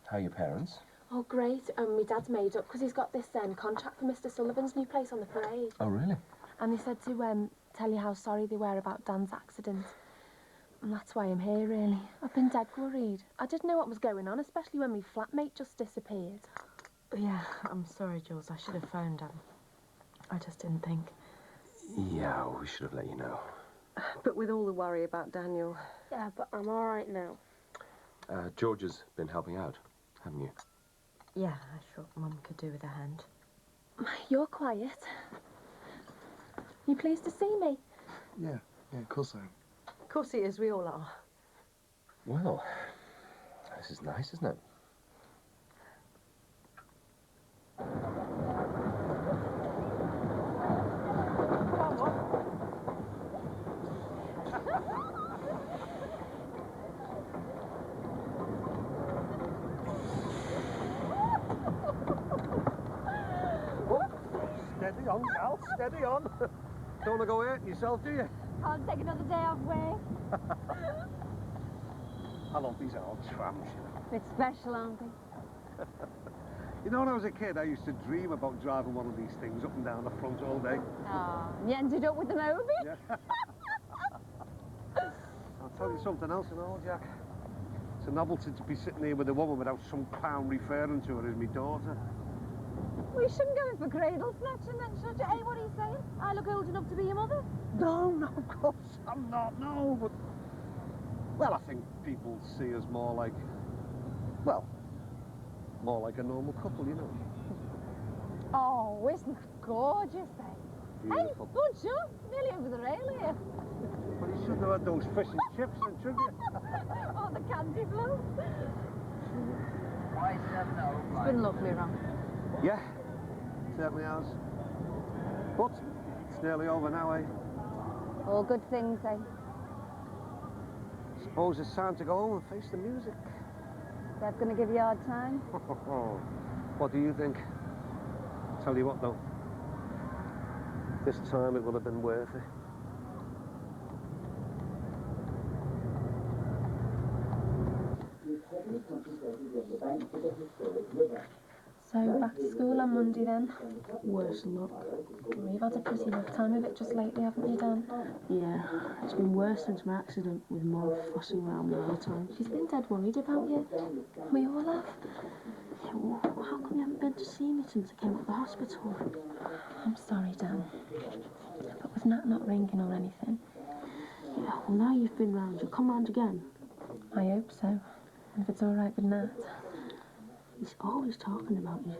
how are your parents? Oh, great. My dad's made up because he's got this contract for Mr. Sullivan's new place on the parade. Oh, really? And they said to tell you how sorry they were about Dan's accident. And that's why I'm here, really. I've been dead worried. I didn't know what was going on, especially when my flatmate just disappeared. Yeah, I'm sorry, Jules. I should have phoned him. I just didn't think. Yeah, we should have let you know. But with all the worry about Daniel... Yeah, but I'm all right now. George has been helping out, haven't you? Yeah, I thought Mum could do with a hand. You're quiet. You pleased to see me? Yeah, of course I am. Of course he is, we all are. Well, this is nice, isn't it? Steady on, Cal, steady on. Don't want to go hurting yourself, do you? Can't take another day off work. I love these old trams, you know. Bit special, aren't they? You know, when I was a kid, I used to dream about driving one of these things up and down the front all day. Oh, you ended up with the Moby? Yeah. I'll tell you something else, you know, Jack. It's a novelty to be sitting here with a woman without some clown referring to her as my daughter. We shouldn't go in for cradle snatching then, should you? Hey, what are you saying? I look old enough to be your mother? No, of course I'm not, no, but... Well, I think people see us more like... Well, more like a normal couple, you know. Oh, isn't that gorgeous, eh? Beautiful. Hey, good job. Nearly over the rail here. Well, you shouldn't have had those fish and chips then, should you? Oh, the candy float. It's been lovely, Ron. Yeah, certainly has. But it's nearly over now, eh? All good things, eh? Suppose it's time to go home and face the music. Dad gonna give you a hard time? What do you think? Tell you what, though. This time it would have been worth it. So, back to school on Monday then? Worse luck. Well, you've had a pretty rough time of it just lately, haven't you, Dan? Yeah, it's been worse since my accident, with Mum fussing around me all the time. She's been dead worried about you. We all have. Yeah, well, how come you haven't been to see me since I came out of the hospital? I'm sorry, Dan. But with Nat not ringing or anything. Yeah, well, now you've been round, you'll come round again. I hope so. If it's all right with Nat. He's always talking about you.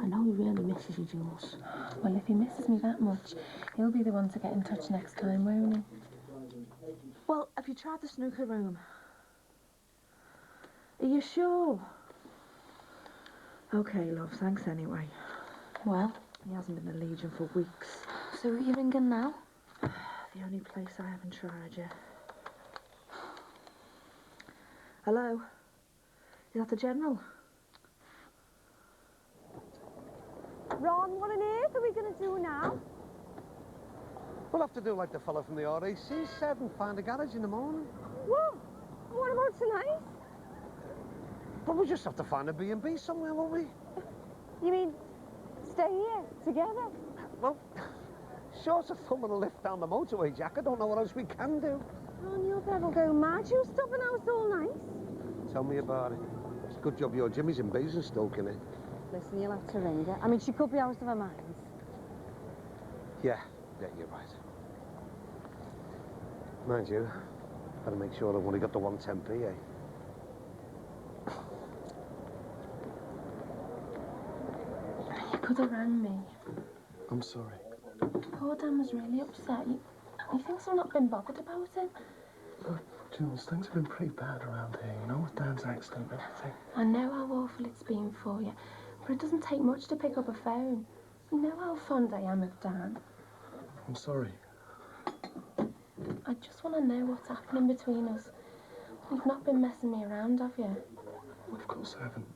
I know he really misses you, Jules. Well, if he misses me that much, he'll be the one to get in touch next time, won't he? Well, have you tried the snooker room? Are you sure? Okay, love, thanks anyway. Well? He hasn't been the Legion for weeks. So who are you ringing now? The only place I haven't tried yet. Hello? Is that the General? Ron, what on earth are we going to do now? We'll have to do like the fella from the RAC said and find a garage in the morning. What? What about tonight? But we'll just have to find a B&B somewhere, won't we? You mean stay here together? Well, short of thumbing a lift down the motorway, Jack, I don't know what else we can do. Ron, you'll never go mad. You stopping out all night? Tell me about it. It's a good job your Jimmy's in Basingstoke, innit? Listen, you'll have to ring her. I mean, she could be out of her mind. Yeah, you're right. Mind you, better make sure I've only got the 110p, eh? You could have rang me. I'm sorry. Poor Dan was really upset. He thinks I've not been bothered about him. Look, Jules, things have been pretty bad around here, you know, with Dan's accident and everything. I know how awful it's been for you, but it doesn't take much to pick up a phone. You know how fond I am of Dan. I'm sorry. I just want to know what's happening between us. You've not been messing me around, have you? Of course I haven't.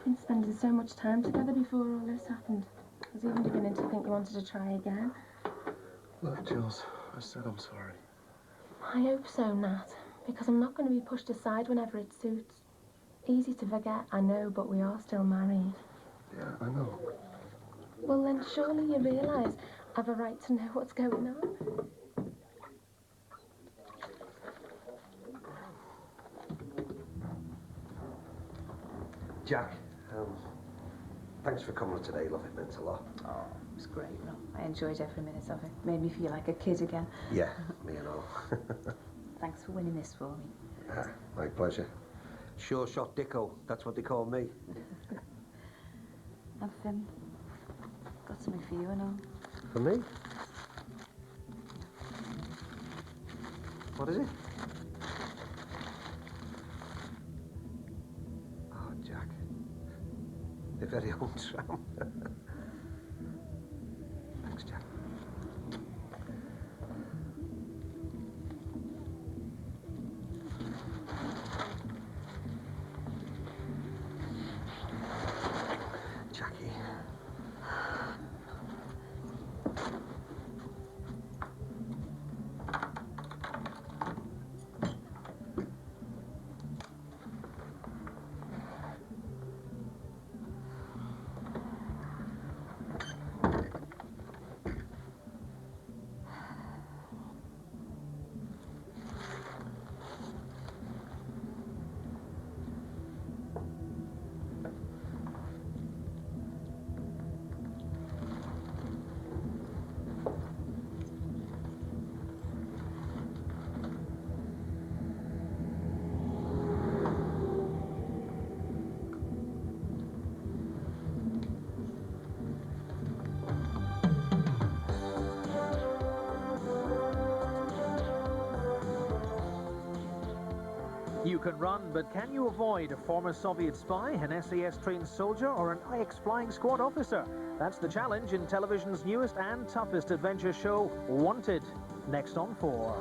We've been spending so much time together before all this happened. I was even beginning to think you wanted to try again. Look, Jules, I said I'm sorry. I hope so, Nat, because I'm not going to be pushed aside whenever it suits. Easy to forget, I know, but we are still married. Yeah, I know. Well, then surely you realise I've a right to know what's going on. Jack, thanks for coming today, love. It meant a lot. Oh, it was great, Ron. I enjoyed every minute of it. Made me feel like a kid again. Yeah, me and all. Thanks for winning this for me. My pleasure. Sure shot Dicko, that's what they call me. I've got something for you and all. For me? What is it? Oh, Jack. Your very own tram. Thanks, Jack. Jackie. You can run, but can you avoid a former Soviet spy, an SAS-trained soldier, or an ex-flying squad officer? That's the challenge in television's newest and toughest adventure show, Wanted. Next on 4.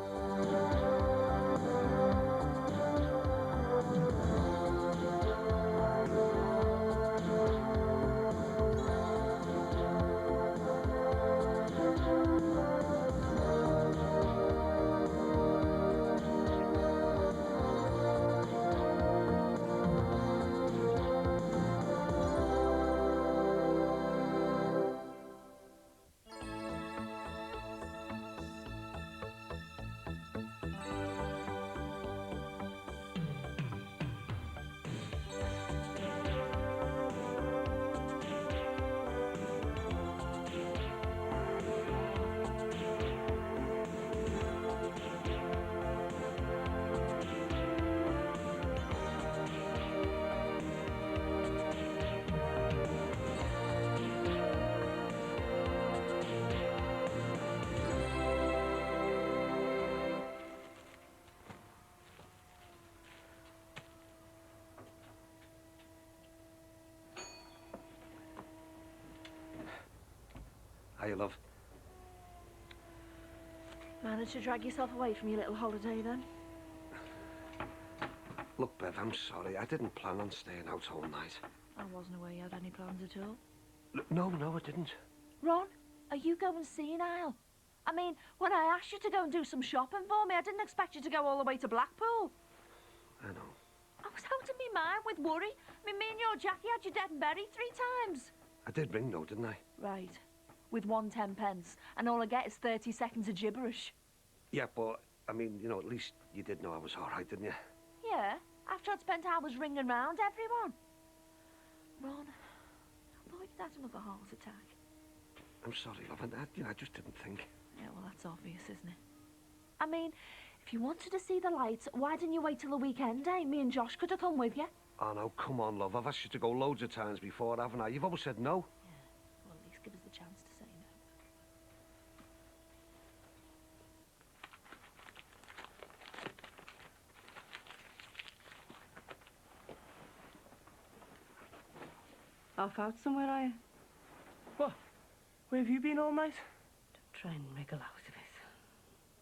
Hiya, love. Managed to drag yourself away from your little holiday then? Look, Bev, I'm sorry. I didn't plan on staying out all night. I wasn't aware you had any plans at all. No, I didn't. Ron, are you going senile? I mean, when I asked you to go and do some shopping for me, I didn't expect you to go all the way to Blackpool. I know. I was out of my mind with worry. I mean, me and your Jackie had you dead and buried 3 times. I did ring, though, didn't I? Right. With 110 pence, and all I get is 30 seconds of gibberish. Yeah, but, I mean, you know, at least you did know I was all right, didn't you? Yeah, after I'd spent hours ringing round everyone. Ron, I thought you'd had another heart attack. I'm sorry, love. I just didn't think. Yeah, well, that's obvious, isn't it? I mean, if you wanted to see the lights, why didn't you wait till the weekend, eh? Me and Josh could have come with you. Oh, no, come on, love. I've asked you to go loads of times before, haven't I? You've always said no. Yeah, well, at least give us the chance to say no. Off out somewhere, are you? What? Where have you been all night? Don't try and wriggle out of it.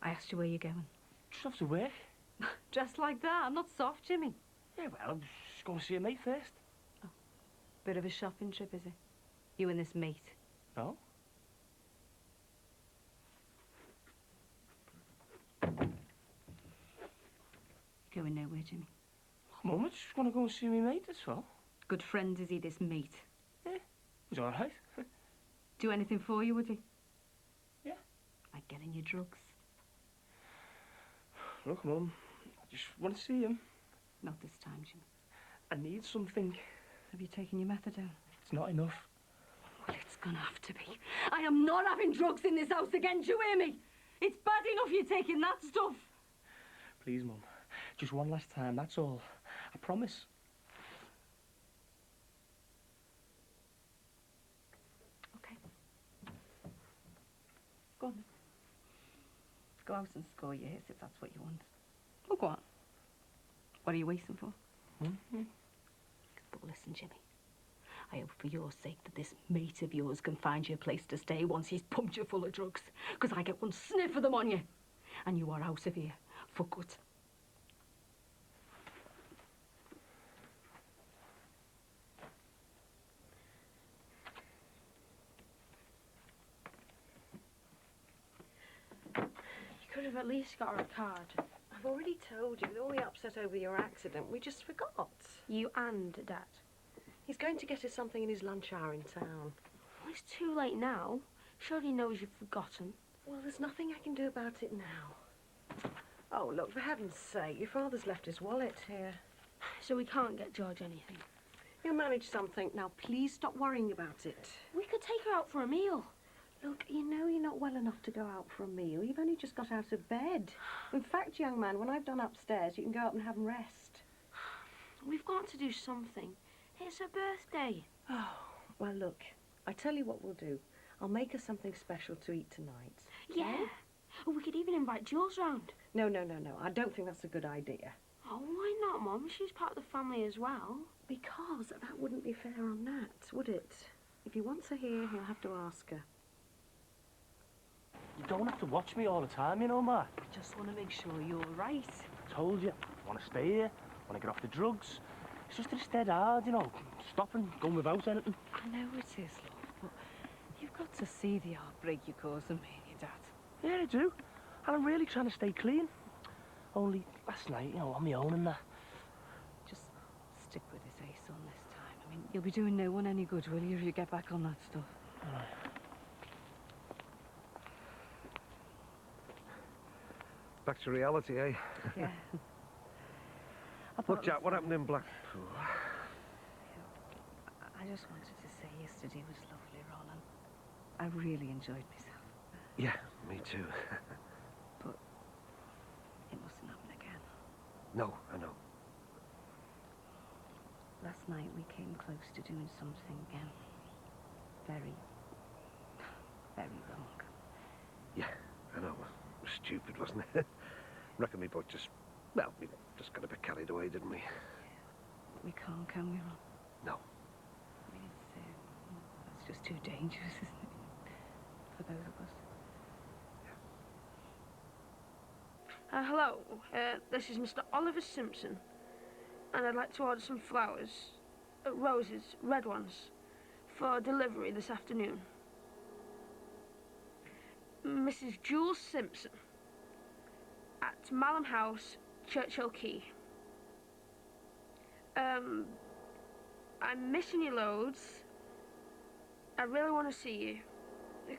I asked you where you're going. Just off to work. Dressed like that? I'm not soft, Jimmy. Yeah, well, I'm just going to see a mate first. Bit of a shopping trip, is it? You and this mate. No? Going nowhere, Jimmy. Mum, I just want to go and see my mate, that's all. Good friend, is he, this mate? Yeah, he's all right. Do anything for you, would he? Yeah. Like getting you drugs? Look, Mum, I just want to see him. Not this time, Jimmy. I need something. Have you taken your methadone? It's not enough. Well, it's gonna have to be. I am not having drugs in this house again, do you hear me? It's bad enough you're taking that stuff. Please, Mum. Just one last time, that's all. I promise. Okay. Go on then. Go out and score your hits if that's what you want. Oh, go on. What are you waiting for? Mm-hmm. But listen, Jimmy. I hope for your sake that this mate of yours can find you a place to stay once he's pumped you full of drugs. Because I get one sniff of them on you. And you are out of here for good. You could have at least got her a card. I've already told you, with all the upset over your accident, we just forgot. You and Dad. He's going to get us something in his lunch hour in town. Well, it's too late now. Surely he knows you've forgotten. Well, there's nothing I can do about it now. Oh, look, for heaven's sake, your father's left his wallet here. So we can't get George anything. You'll manage something. Now, please stop worrying about it. We could take her out for a meal. Look, you know you're not well enough to go out for a meal. You've only just got out of bed. In fact, young man, when I've done upstairs, you can go up and have a rest. We've got to do something. It's her birthday. Oh, well, look, I tell you what we'll do. I'll make us something special to eat tonight. Yeah. Or we could even invite Jules round. No. I don't think that's a good idea. Oh, why not, Mum? She's part of the family as well. Because that wouldn't be fair on Nat, would it? If he wants her here, he'll have to ask her. You don't have to watch me all the time, you know, Ma. I just want to make sure you're right. I told you. I want to stay here. I want to get off the drugs. It's just it's dead hard, you know, stopping, going without anything. I know it is, love, but you've got to see the heartbreak you're causing me and your dad. Yeah, I do. And I'm really trying to stay clean. Only last night, you know, on my own and that. Just stick with this, eh, son, this time. I mean, you'll be doing no one any good, will you, if you get back on that stuff? All right. Back to reality, eh? Yeah. Look, Jack, what happened in Blackpool? I just wanted to say yesterday was lovely, Roland. I really enjoyed myself. Yeah, me too. But it mustn't happen again. No, I know. Last night we came close to doing something very, very wrong. Yeah, I know. It was stupid, wasn't it? Reckon we both just, well, we just got a bit carried away, didn't we? We can't, can we, Ron? No. I mean, it's just too dangerous, isn't it? For both of us. Hello, this is Mr. Oliver Simpson, and I'd like to order some flowers, roses, red ones, for delivery this afternoon. Mrs. Jules Simpson, at Malham House, Churchill Quay. I'm missing you loads. I really want to see you.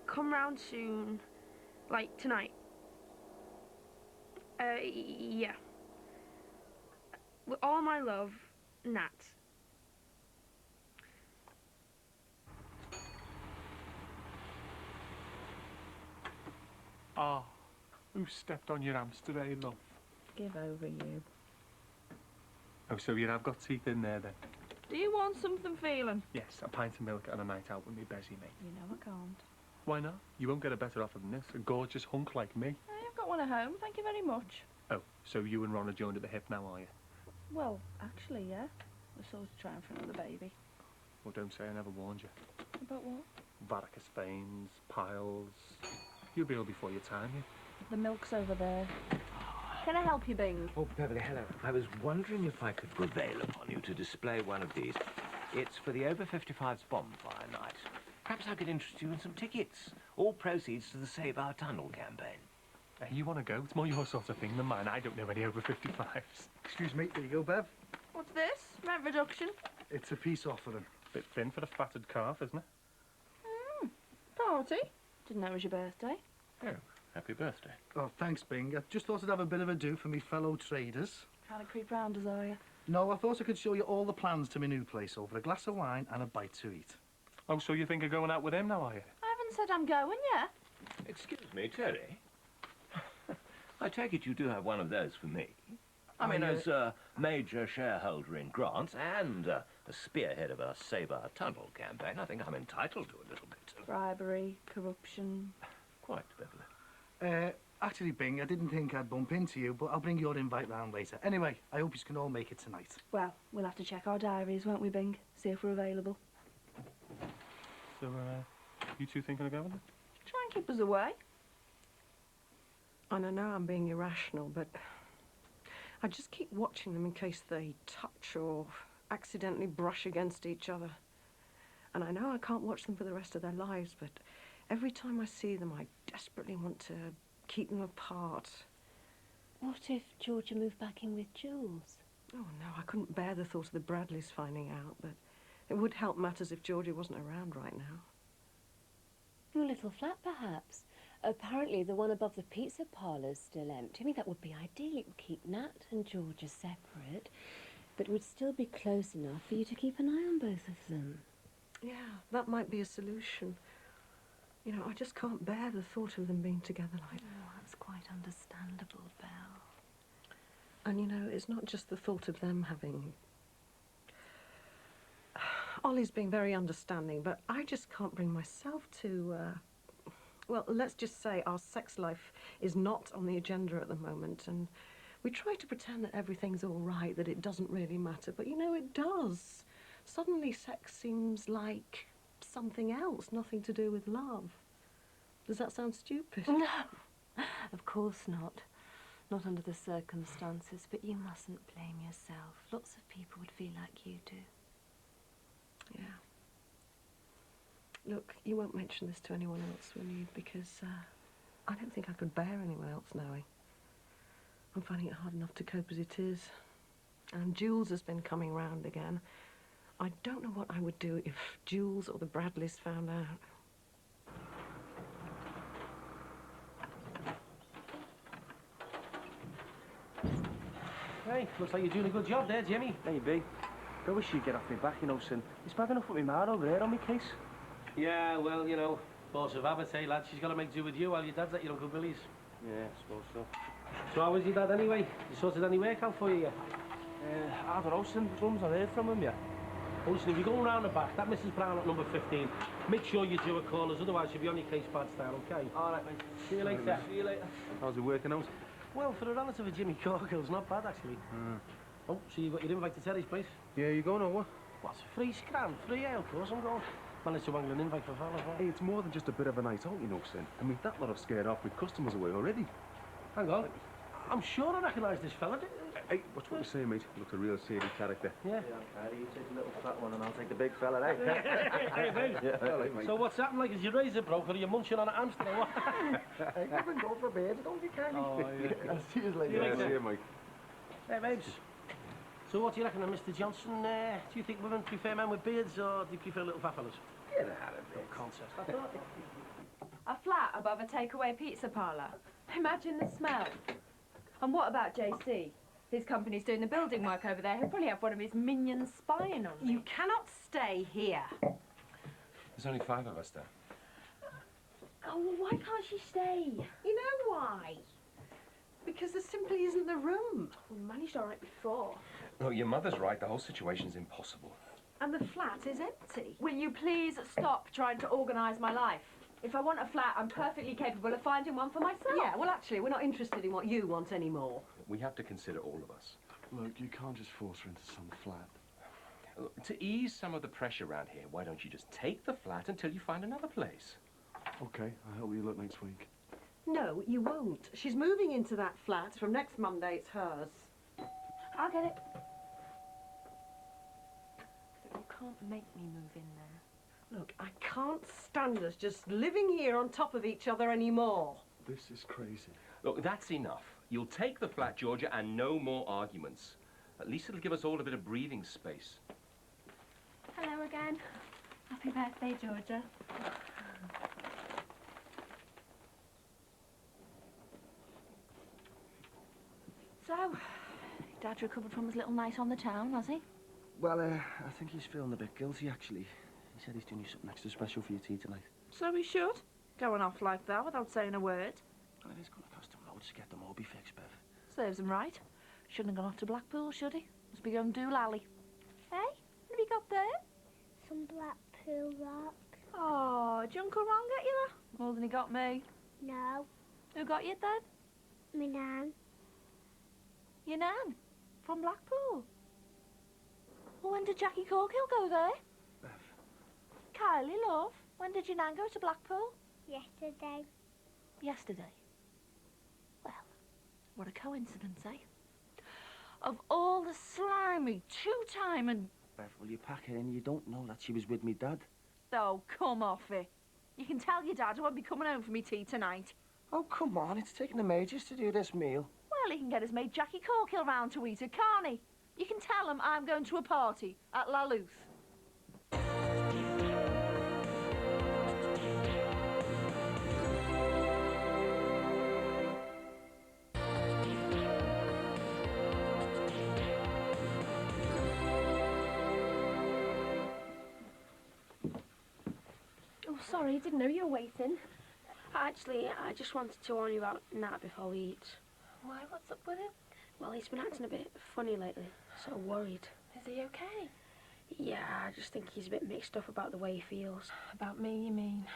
Come round soon, like tonight. Yeah. With all my love, Nat. Ah, who stepped on your hamster today, love? Give over, you. Oh, so you have got teeth in there, then? Do you want something feeling? Yes, a pint of milk and a night out with me Bessie, mate. You know I can't. Why not? You won't get a better offer than this. A gorgeous hunk like me. I've got one at home, thank you very much. Oh, so you and Ron are joined at the hip now, are you? Well, actually, yeah. We're sort of trying for another baby. Well, don't say I never warned you. About what? Varicose veins, piles... You'll be ill before your time, you. The milk's over there. Can I help you, Bing? Oh, Beverly, hello. I was wondering if I could prevail upon you to display one of these. It's for the over-55s bonfire night. Perhaps I could interest you in some tickets. All proceeds to the Save Our Tunnel campaign. Hey, you want to go? It's more your sort of thing than mine. I don't know any over 55s. Excuse me, there you go, Bev. What's this? Rent reduction? It's a peace offering. Bit thin for the fatted calf, isn't it? Party? Didn't know it was your birthday. Oh, happy birthday. Oh, thanks, Bing. I just thought I'd have a bit of a do for me fellow traders. Trying to creep round us, are you? No, I thought I could show you all the plans to my new place over a glass of wine and a bite to eat. Oh, so you think of going out with him now, are you? I haven't said I'm going yet. Excuse me, Terry. I take it you do have one of those for me. I mean, as a major shareholder in grants and a spearhead of our Save Our Tunnel campaign, I think I'm entitled to a little bit of... Bribery, corruption. Quite, Beverly. Actually, Bing, I didn't think I'd bump into you, but I'll bring your invite round later. Anyway, I hope you can all make it tonight. Well, we'll have to check our diaries, won't we, Bing? See if we're available. So, you two thinking of going? Try and keep us away. And I know I'm being irrational, but I just keep watching them in case they touch or accidentally brush against each other. And I know I can't watch them for the rest of their lives, but every time I see them, I desperately want to keep them apart. What if Georgia moved back in with Jules? Oh, no, I couldn't bear the thought of the Bradleys finding out, but it would help matters if Georgie wasn't around right now. Your little flat, perhaps. Apparently the one above the pizza parlour's still empty. I mean, that would be ideal. It would keep Nat and Georgia separate, but it would still be close enough for you to keep an eye on both of them. Yeah, that might be a solution. You know, I just can't bear the thought of them being together like that. Oh, that's quite understandable, Belle. And, you know, it's not just the thought of them having... Ollie's being very understanding, but I just can't bring myself to... Well, let's just say our sex life is not on the agenda at the moment, and we try to pretend that everything's all right, that it doesn't really matter, but, you know, it does. Suddenly sex seems like something else, nothing to do with love. Does that sound stupid? No, of course not. Not under the circumstances, but you mustn't blame yourself. Lots of people would feel like you do. Yeah. Look, you won't mention this to anyone else, will you? Because I don't think I could bear anyone else knowing. I'm finding it hard enough to cope as it is. And Jules has been coming round again. I don't know what I would do if Jules or the Bradleys found out. Hey, looks like you're doing a good job there, Jimmy. Maybe. I wish you'd get off my back, you know, son. It's bad enough with me ma over there on my case. Yeah, well, you know, force of habit, eh, lad? She's got to make do with you while your dad's at your Uncle Billy's. Yeah, I suppose so. So how was your dad anyway? You sorted any work out for you yet? I don't know, son. Mum's not heard from him yet. Well, listen, if you're going round the back, that Mrs. Brown at number 15, make sure you do a call, as otherwise she'll be on your case bad style, OK? All right, mate. See you later. See you later. How's it working out? Well, for a relative of Jimmy Corkill's, not bad, actually. Oh, so you got your invite to Terry's place? Yeah, you going or what? What's free scran? Free, yeah, of course I'm going. Managed to wangle an invite for fellas, well. Hey, it's more than just a bit of a night out, you know, son. I mean, that lot have scared off with customers away already. Hang on. I'm sure I recognise this fella. Hey, watch what you say, mate. Looks a real shady character. Yeah. You take the little fat one and I'll take the big fella, eh? Hey, mate. Yeah, all right, mate. So what's happened? Like, is your razor broke or are you munching on a hamster or what? Hey, come and go for a beard, don't you, Carly? Oh, yeah. I'll see you later. Yeah, see you, mate. Hey, babes. So what do you reckon of Mr. Johnson? Do you think women prefer men with beards or do you prefer little fat fellas? Get out of No contest. That's all right. A flat above a takeaway pizza parlour. Imagine the smell. And what about JC? His company's doing the building work over there. He'll probably have one of his minions spying on me. You cannot stay here. There's only 5 of us there. Oh, well, why can't she stay? You know why? Because there simply isn't the room. We managed all right before. No, your mother's right. The whole situation's impossible. And the flat is empty. Will you please stop trying to organise my life? If I want a flat, I'm perfectly capable of finding one for myself. Yeah, well, actually, we're not interested in what you want anymore. We have to consider all of us. Look, you can't just force her into some flat. Look, to ease some of the pressure around here, why don't you just take the flat until you find another place? Okay, I'll help you look next week. No, you won't. She's moving into that flat. From next Monday, it's hers. I'll get it. You can't make me move in there. Look, I can't stand us just living here on top of each other anymore. This is crazy. Look, that's enough. You'll take the flat, Georgia, and no more arguments. At least it'll give us all a bit of breathing space. Hello again. Happy birthday, Georgia. So, Dad recovered from his little night on the town, has he? Well, I think he's feeling a bit guilty, actually. He said he's doing you something extra special for your tea tonight. So he should. Going off like that without saying a word. Well, it is going to cost him loads to get them all be fixed, Bev. Serves him right. Shouldn't have gone off to Blackpool, should he? Must be going doolally. Hey, what have you got there? Some Blackpool rock. Oh, did your Uncle Ron get you that? More than he got me. No, Who got you it then? my nan. Your nan? From Blackpool? Well, when did Jackie Corkill go there? Bev. Kylie, love, when did your nan go to Blackpool? Yesterday. Yesterday. Well, what a coincidence, eh? Of all the slimy, two-time and... Bev, will you pack her in? You don't know that she was with me dad. Oh, come off it. You can tell your dad I won't be coming home for me tea tonight. Oh, come on, it's taking the majors to do this meal. Well, he can get his mate Jackie Corkill round to eat it, can't he? You can tell him I'm going to a party at La Luth. Oh, sorry, didn't know you were waiting. Actually, I just wanted to warn you about Nat before we eat. Why, what's up with him? Well, he's been acting a bit funny lately, so worried. Is he okay? Yeah, I just think he's a bit mixed up about the way he feels. About me, you mean?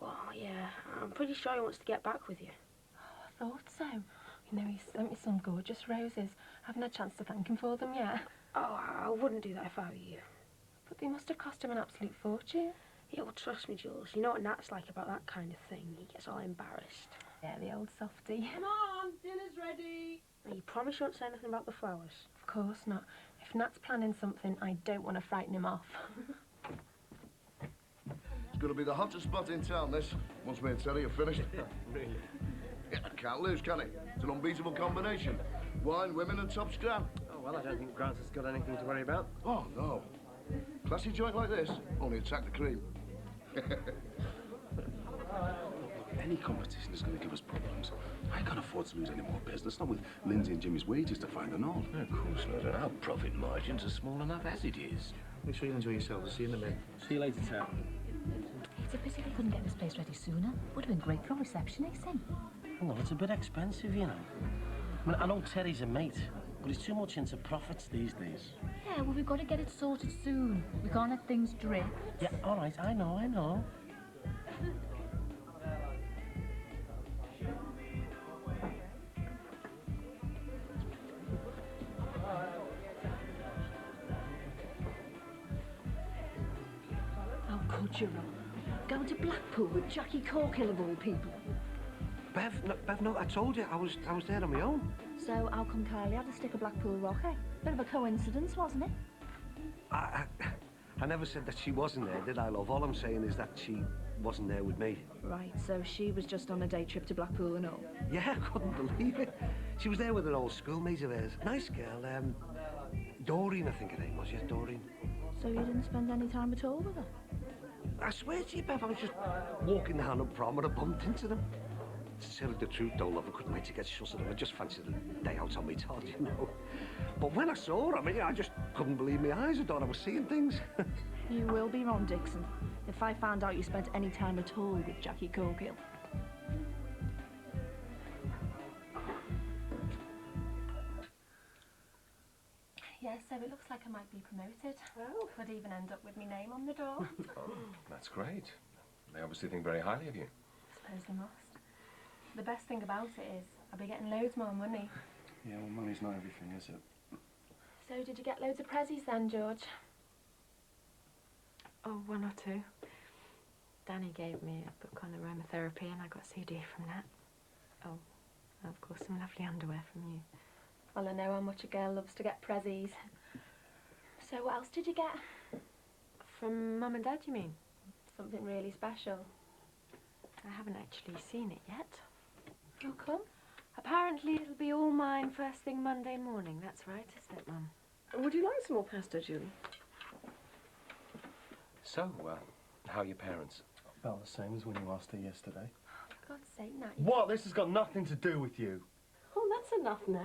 Well, yeah, I'm pretty sure he wants to get back with you. I thought so. You know, he sent me some gorgeous roses. I haven't had a chance to thank him for them yet. Oh, I wouldn't do that if I were you. But they must have cost him an absolute fortune. Yeah, well, trust me, Jules. You know what Nat's like about that kind of thing. He gets all embarrassed. Yeah, the old softy. Come on, dinner's ready. You promise you won't say anything about the flowers? Of course not. If Nat's planning something, I don't want to frighten him off. It's going to be the hottest spot in town, this. Once me and Terry are finished. Really? Yeah, can't lose, can it? It's an unbeatable combination. Wine, women and top scram. Oh, well, I don't think Grant has got anything to worry about. Oh, no. Classy joint like this, only attack the cream. Any competition is going to give us problems. I can't afford to lose any more business, not with Lindsay and Jimmy's wages to find and all. Of course not. And our profit margins are small enough as it is. Make sure you enjoy yourselves. See you in a minute. See you later, Tam. It's a pity they couldn't get this place ready sooner. Would have been great for a reception, eh, Sim? No, it's a bit expensive, you know. I mean, I know Terry's a mate, but he's too much into profits these days. Yeah, well, we've got to get it sorted soon. We can't let things drift. Yeah, all right, I know. How could you, Ron? Going to Blackpool with Jackie Corkill of all people. Bev, no, I told you, I was there on my own. So how come Kylie had to stick a Blackpool rock, eh? Bit of a coincidence, wasn't it? I never said that she wasn't there, did I, love? All I'm saying is that she wasn't there with me. Right, so she was just on a day trip to Blackpool and all. Yeah, I couldn't believe it. She was there with an old schoolmate of hers. Nice girl, Doreen, I think her name was, yeah, Doreen. So you didn't spend any time at all with her? I swear to you, Bev, I was just walking down a prom and I bumped into them. To tell you the truth, though, love, I couldn't wait to get shut of them. I just fancied a day out on me Todd, you know. But when I saw her, I mean, I just couldn't believe my eyes. I thought I was seeing things. You will be Ron Dixon. if I found out you spent any time at all with Jackie Cogill. Yes, so it looks like I might be promoted. Oh. Could even end up with my name on the door. Oh, that's great. They obviously think very highly of you. Suppose they must. The best thing about it is I'll be getting loads more money. Yeah, well, money's not everything, is it? So did you get loads of prezzies then, George? Oh, one or two. Danny gave me a book on aromatherapy and I got a CD from that. Oh, and of course some lovely underwear from you. Well, I know how much a girl loves to get prezzies. So what else did you get? From Mum and Dad, you mean? Something really special. I haven't actually seen it yet. How come? Apparently it'll be all mine first thing Monday morning. That's right, isn't it, Mum? Would you like some more pasta, Julie? So, how are your parents? About the same as when you asked her yesterday. For God's sake, Nat. What? This has got nothing to do with you. Oh, that's enough, Nat.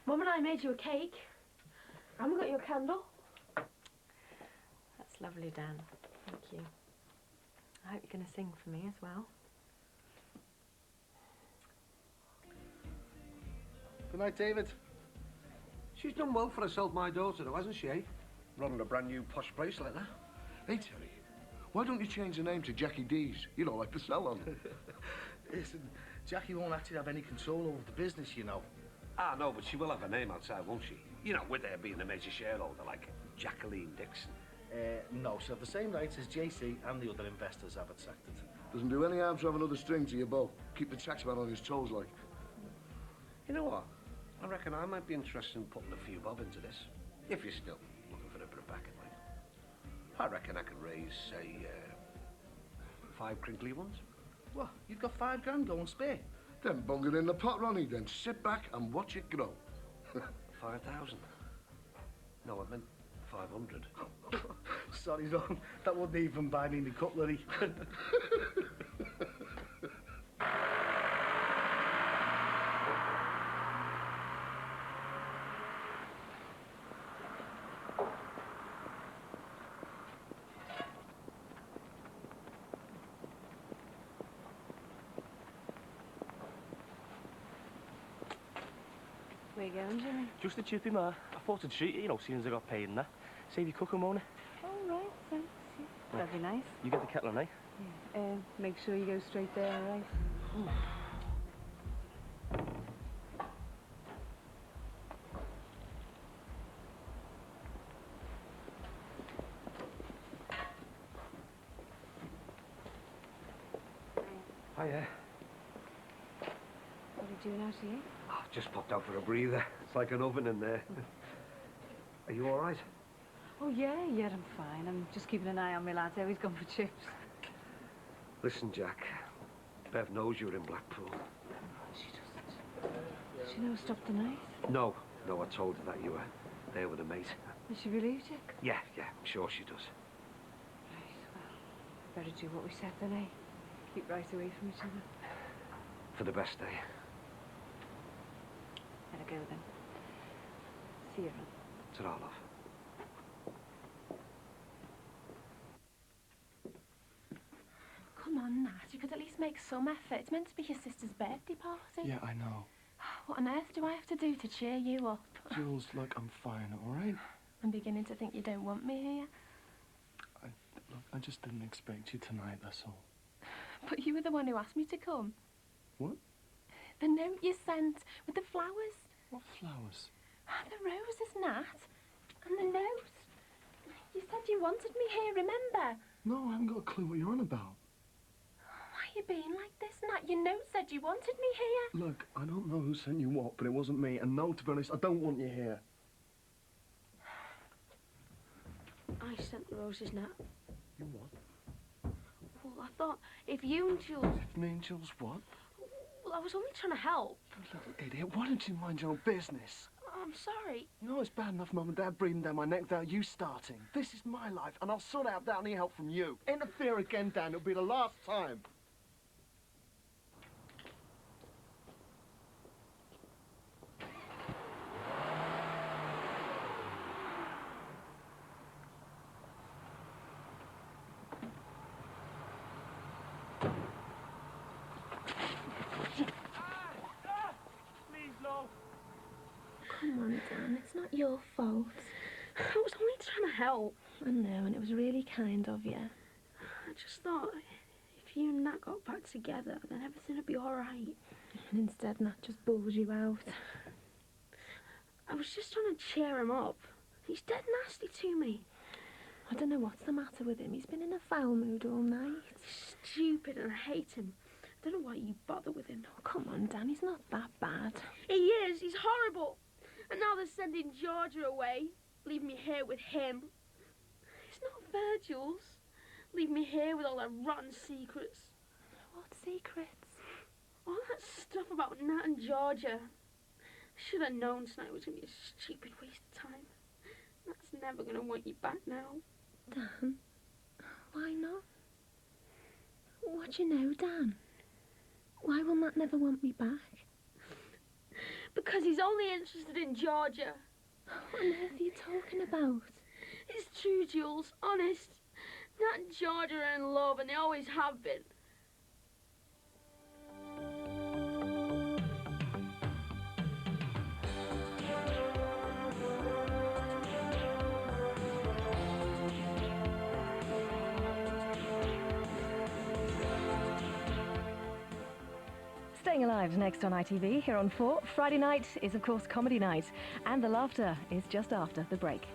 Mum and I made you a cake. And we got you a candle. That's lovely, Dan. Thank you. I hope you're going to sing for me as well. Good night, David. She's done well for herself, my daughter, though, hasn't she, eh? Running a brand new posh bracelet, huh? Hey, Terry, why don't you change the name to Jackie D's? You know, like the salon. Listen, Jackie won't actually have any control over the business, you know. Ah, no, but she will have her name outside, won't she? You know, with her being a major shareholder, like Jacqueline Dixon. No, she'll have the same rights as JC and the other investors have accepted. Doesn't do any harm to have another string to your bow. Keep the taxman on his toes, like. You know what? I reckon I might be interested in putting a few bob into this. If you're still looking for a bit of backing, like. I reckon I could raise, say, 5 crinkly ones. What? You've got $5 going spare? Then bung it in the pot, Ronnie. Then sit back and watch it grow. 5,000. No, I meant 500. Sorry, Ron. That wouldn't even buy me my cutlery. Where you going, Jimmy? Just a chippy, ma. I thought I'd treat you, you know, seeing as I got paid and that. Save you cooking, won't it? Oh, right, thanks. Yeah. That'd be nice. You get the kettle on, eh? Yeah. Make sure you go straight there, all right? Hiya. What are you doing out here? Oh, just popped out for a breather. It's like an oven in there. Are you all right? Oh, yeah, I'm fine. I'm just keeping an eye on my lad. He's gone for chips. Listen, Jack. Bev knows you're in Blackpool. She doesn't. She never stopped the night. No, I told her that you were there with a mate. Has she relieved you? Yeah, I'm sure she does. Right, well, better do what we said then, eh? Keep right away from each other. For the best, eh? Better go then. See you, Ron. Ta-ra, love. Come on, Nat. You could at least make some effort. It's meant to be your sister's birthday party. Yeah, I know. What on earth do I have to do to cheer you up? Jules, look, I'm fine, all right? I'm beginning to think you don't want me here. Look, I just didn't expect you tonight, that's all. But you were the one who asked me to come. What? The note you sent with the flowers. What flowers? The roses, Nat. And the note. You said you wanted me here, remember? No, I haven't got a clue what you're on about. Why are you being like this, Nat? Your note said you wanted me here. Look, I don't know who sent you what, but it wasn't me. And no, to be honest, I don't want you here. I sent the roses, Nat. You what? Well, I thought if you and Jules... If me and Jules what? Well, I was only trying to help. You little idiot, why don't you mind your own business? I'm sorry. You know, it's bad enough Mum and Dad breathing down my neck without you starting. This is my life, and I'll sort out without any help from you. Interfere again, Dan. It'll be the last time. Come on, Dan, it's not your fault. I was only trying to help. I know, and it was really kind of you. I just thought if you and Nat got back together, then everything would be all right. And instead, Nat just bulls you out. I was just trying to cheer him up. He's dead nasty to me. I don't know what's the matter with him. He's been in a foul mood all night. He's stupid and I hate him. I don't know why you bother with him. Oh, come on, Dan, he's not that bad. He is. He's horrible. And now they're sending Georgia away. Leave me here with him. It's not fair, Jules. Leave me here with all their rotten secrets. What secrets? All that stuff about Nat and Georgia. I should have known tonight was going to be a stupid waste of time. Nat's never going to want you back now. Dan, why not? What do you know, Dan? Why will Nat never want me back? Because he's only interested in Georgia. What on earth are you talking about? It's true, Jules. Honest. Nat and Georgia are in love, and they always have been. Staying Alive's next on ITV here on 4. Friday night is, of course, comedy night, and the laughter is just after the break.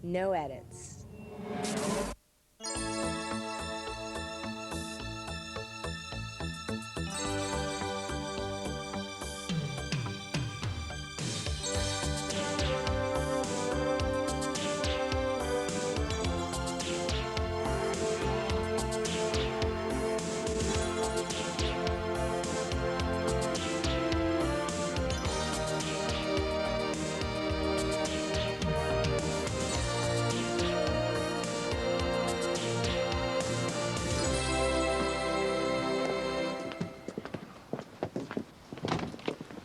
No edits.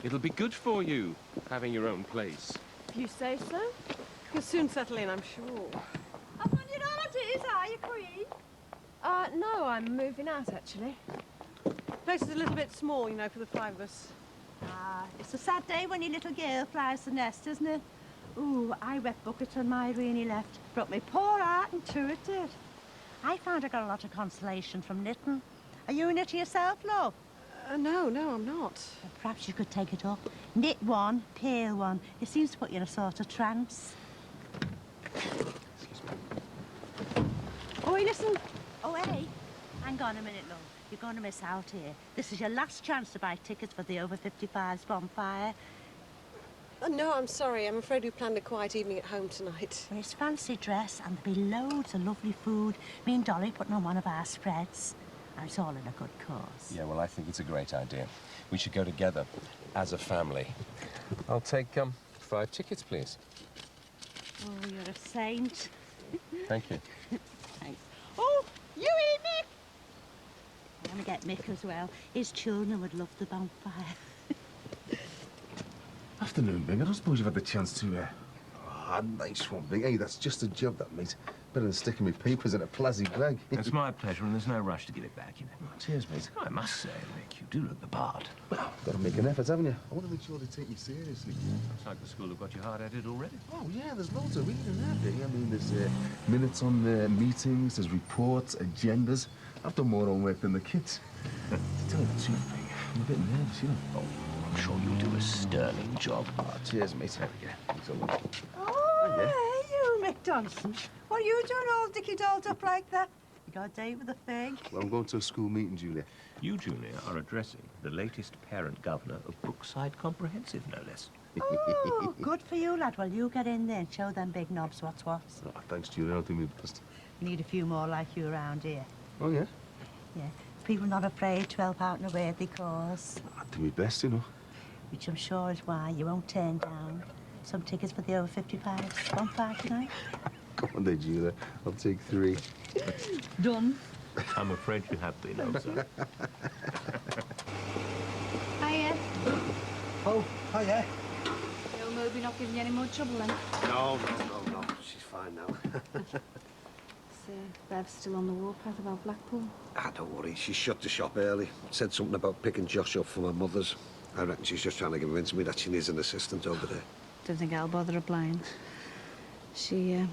It'll be good for you, having your own place. If you say so. You'll soon settle in, I'm sure. Up on your holidays, are you, Queen? No, I'm moving out, actually. Place is a little bit small, you know, for the 5 of us. It's a sad day when your little girl flies the nest, isn't it? Ooh, I wet bucket on my rainy left. Broke my poor heart and two it did. I found I got a lot of consolation from knitting. Are you a knitter yourself, love? No, I'm not. Well, perhaps you could take it up. Knit one, peel one. It seems to put you in a sort of trance. Oh, listen. Oh, hey. Hang on a minute, love. You're going to miss out here. This is your last chance to buy tickets for the over 55s bonfire. No, I'm sorry. I'm afraid we planned a quiet evening at home tonight. Well, it's fancy dress and there'll be loads of lovely food. Me and Dolly putting on one of our spreads. And it's all in a good cause. Yeah, well, I think it's a great idea. We should go together as a family. I'll take 5 tickets, please. Oh, you're a saint. Thank you. Thanks. Oh, you eat Mick! I'm going to get Mick as well. His children would love the bonfire. Afternoon, Bing. I don't suppose you've had the chance to, nice one, Bing. Hey, that's just a job, that, mate. Better than sticking my papers in a plastic bag. It's my pleasure, and there's no rush to give it back, you know. Oh, cheers, mate. I must say, Mick, you do look the part. Well, got to make an effort, haven't you? I want to make sure they take me seriously. Looks like the school have got you hard at it already. Oh, yeah, there's loads of reading there, Bing. I mean, there's minutes on the meetings, there's reports, agendas. I've done more homework than the kids. To tell you the truth, Bing, I'm a bit nervous, you know. Oh, I'm sure you'll do a sterling job. Oh, cheers, mate. There we go. Thanks a lot. Oh, hey, you, Mick Johnson. What are you doing all dicky-dolled up like that? You got a date with a fig? Well, I'm going to a school meeting, Julia. You, Julia, are addressing the latest parent governor of Brookside Comprehensive, no less. Oh, good for you, lad. Well, you get in there and show them big knobs what's what. Oh, thanks, Julia. I'll do my best. We need a few more like you around here. Oh, yeah? Yeah. People not afraid to help out in a worthy cause. I'll do my best, you know. Which I'm sure is why you won't turn down some tickets for the over 55s bonfire tonight. Come on there, Julia. I'll take 3. Done. I'm afraid you have been, Elsa. Hiya. Oh, hiya. Your Moby not giving you any more trouble then? No. She's fine now. So, Bev's still on the warpath about Blackpool? Don't worry. She shut the shop early. Said something about picking Josh up from her mother's. I reckon she's just trying to convince me that she needs an assistant over there. Don't think I'll bother applying. She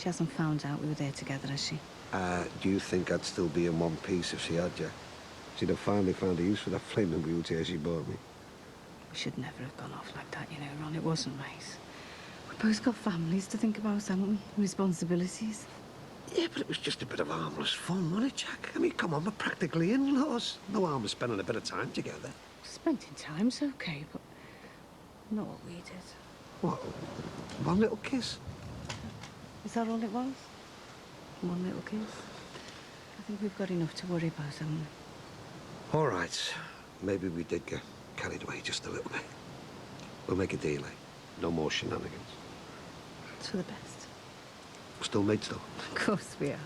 hasn't found out we were there together, has she? Do you think I'd still be in one piece if she had you? She'd have finally found a use for that flaming wheelchair she bought me. We should never have gone off like that, you know, Ron. It wasn't right. We both got families to think about, haven't we? Responsibilities. Yeah, but it was just a bit of harmless fun, wasn't it, Jack? I mean, come on, we're practically in-laws. No harm in spending a bit of time together. Spending time's okay, but not what we did. What? One little kiss? Is that all it was? One little kiss? I think we've got enough to worry about, haven't we? All right. Maybe we did get carried away just a little bit. We'll make a deal, eh? No more shenanigans. It's for the best. Still mates, though? Of course we are.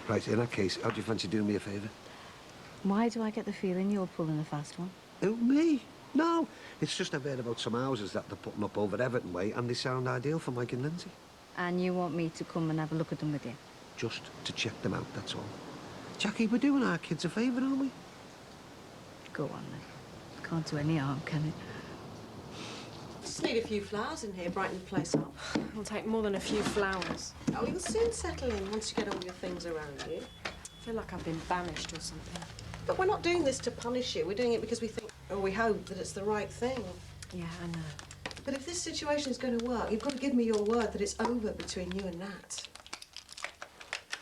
Right, in that case, how do you fancy doing me a favour? Why do I get the feeling you're pulling a fast one? Who, me? No. It's just I've heard about some houses that they're putting up over Everton way, and they sound ideal for Mike and Lindsay. And you want me to come and have a look at them with you? Just to check them out, that's all. Jackie, we're doing our kids a favour, aren't we? Go on, then. Can't do any harm, can it? Just need a few flowers in here, brighten the place up. It'll take more than a few flowers. Oh, you'll soon settle in once you get all your things around you. I feel like I've been banished or something. But we're not doing this to punish you. We're doing it because we think, or we hope, that it's the right thing. Yeah, I know. But if this situation is going to work, you've got to give me your word that it's over between you and Nat.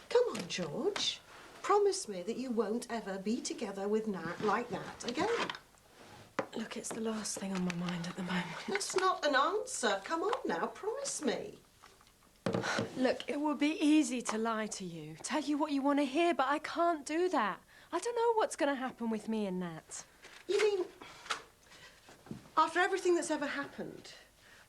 Come on, George. Promise me that you won't ever be together with Nat like that again. Look, it's the last thing on my mind at the moment. That's not an answer. Come on now, promise me. Look, it would be easy to lie to you, tell you what you want to hear, but I can't do that. I don't know what's going to happen with me and Nat. You mean, after everything that's ever happened,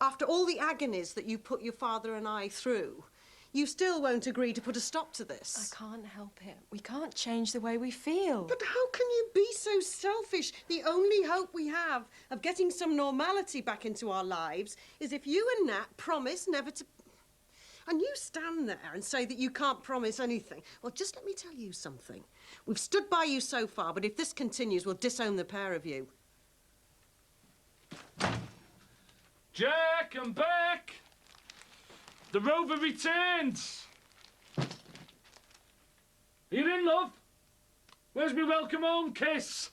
after all the agonies that you put your father and I through, you still won't agree to put a stop to this? I can't help it. We can't change the way we feel. But how can you be so selfish? The only hope we have of getting some normality back into our lives is if you and Nat promise never to... And you stand there and say that you can't promise anything. Well, just let me tell you something. We've stood by you so far, but if this continues, we'll disown the pair of you. Jack, I'm back! The rover returns! Are you in, love? Where's my welcome home kiss?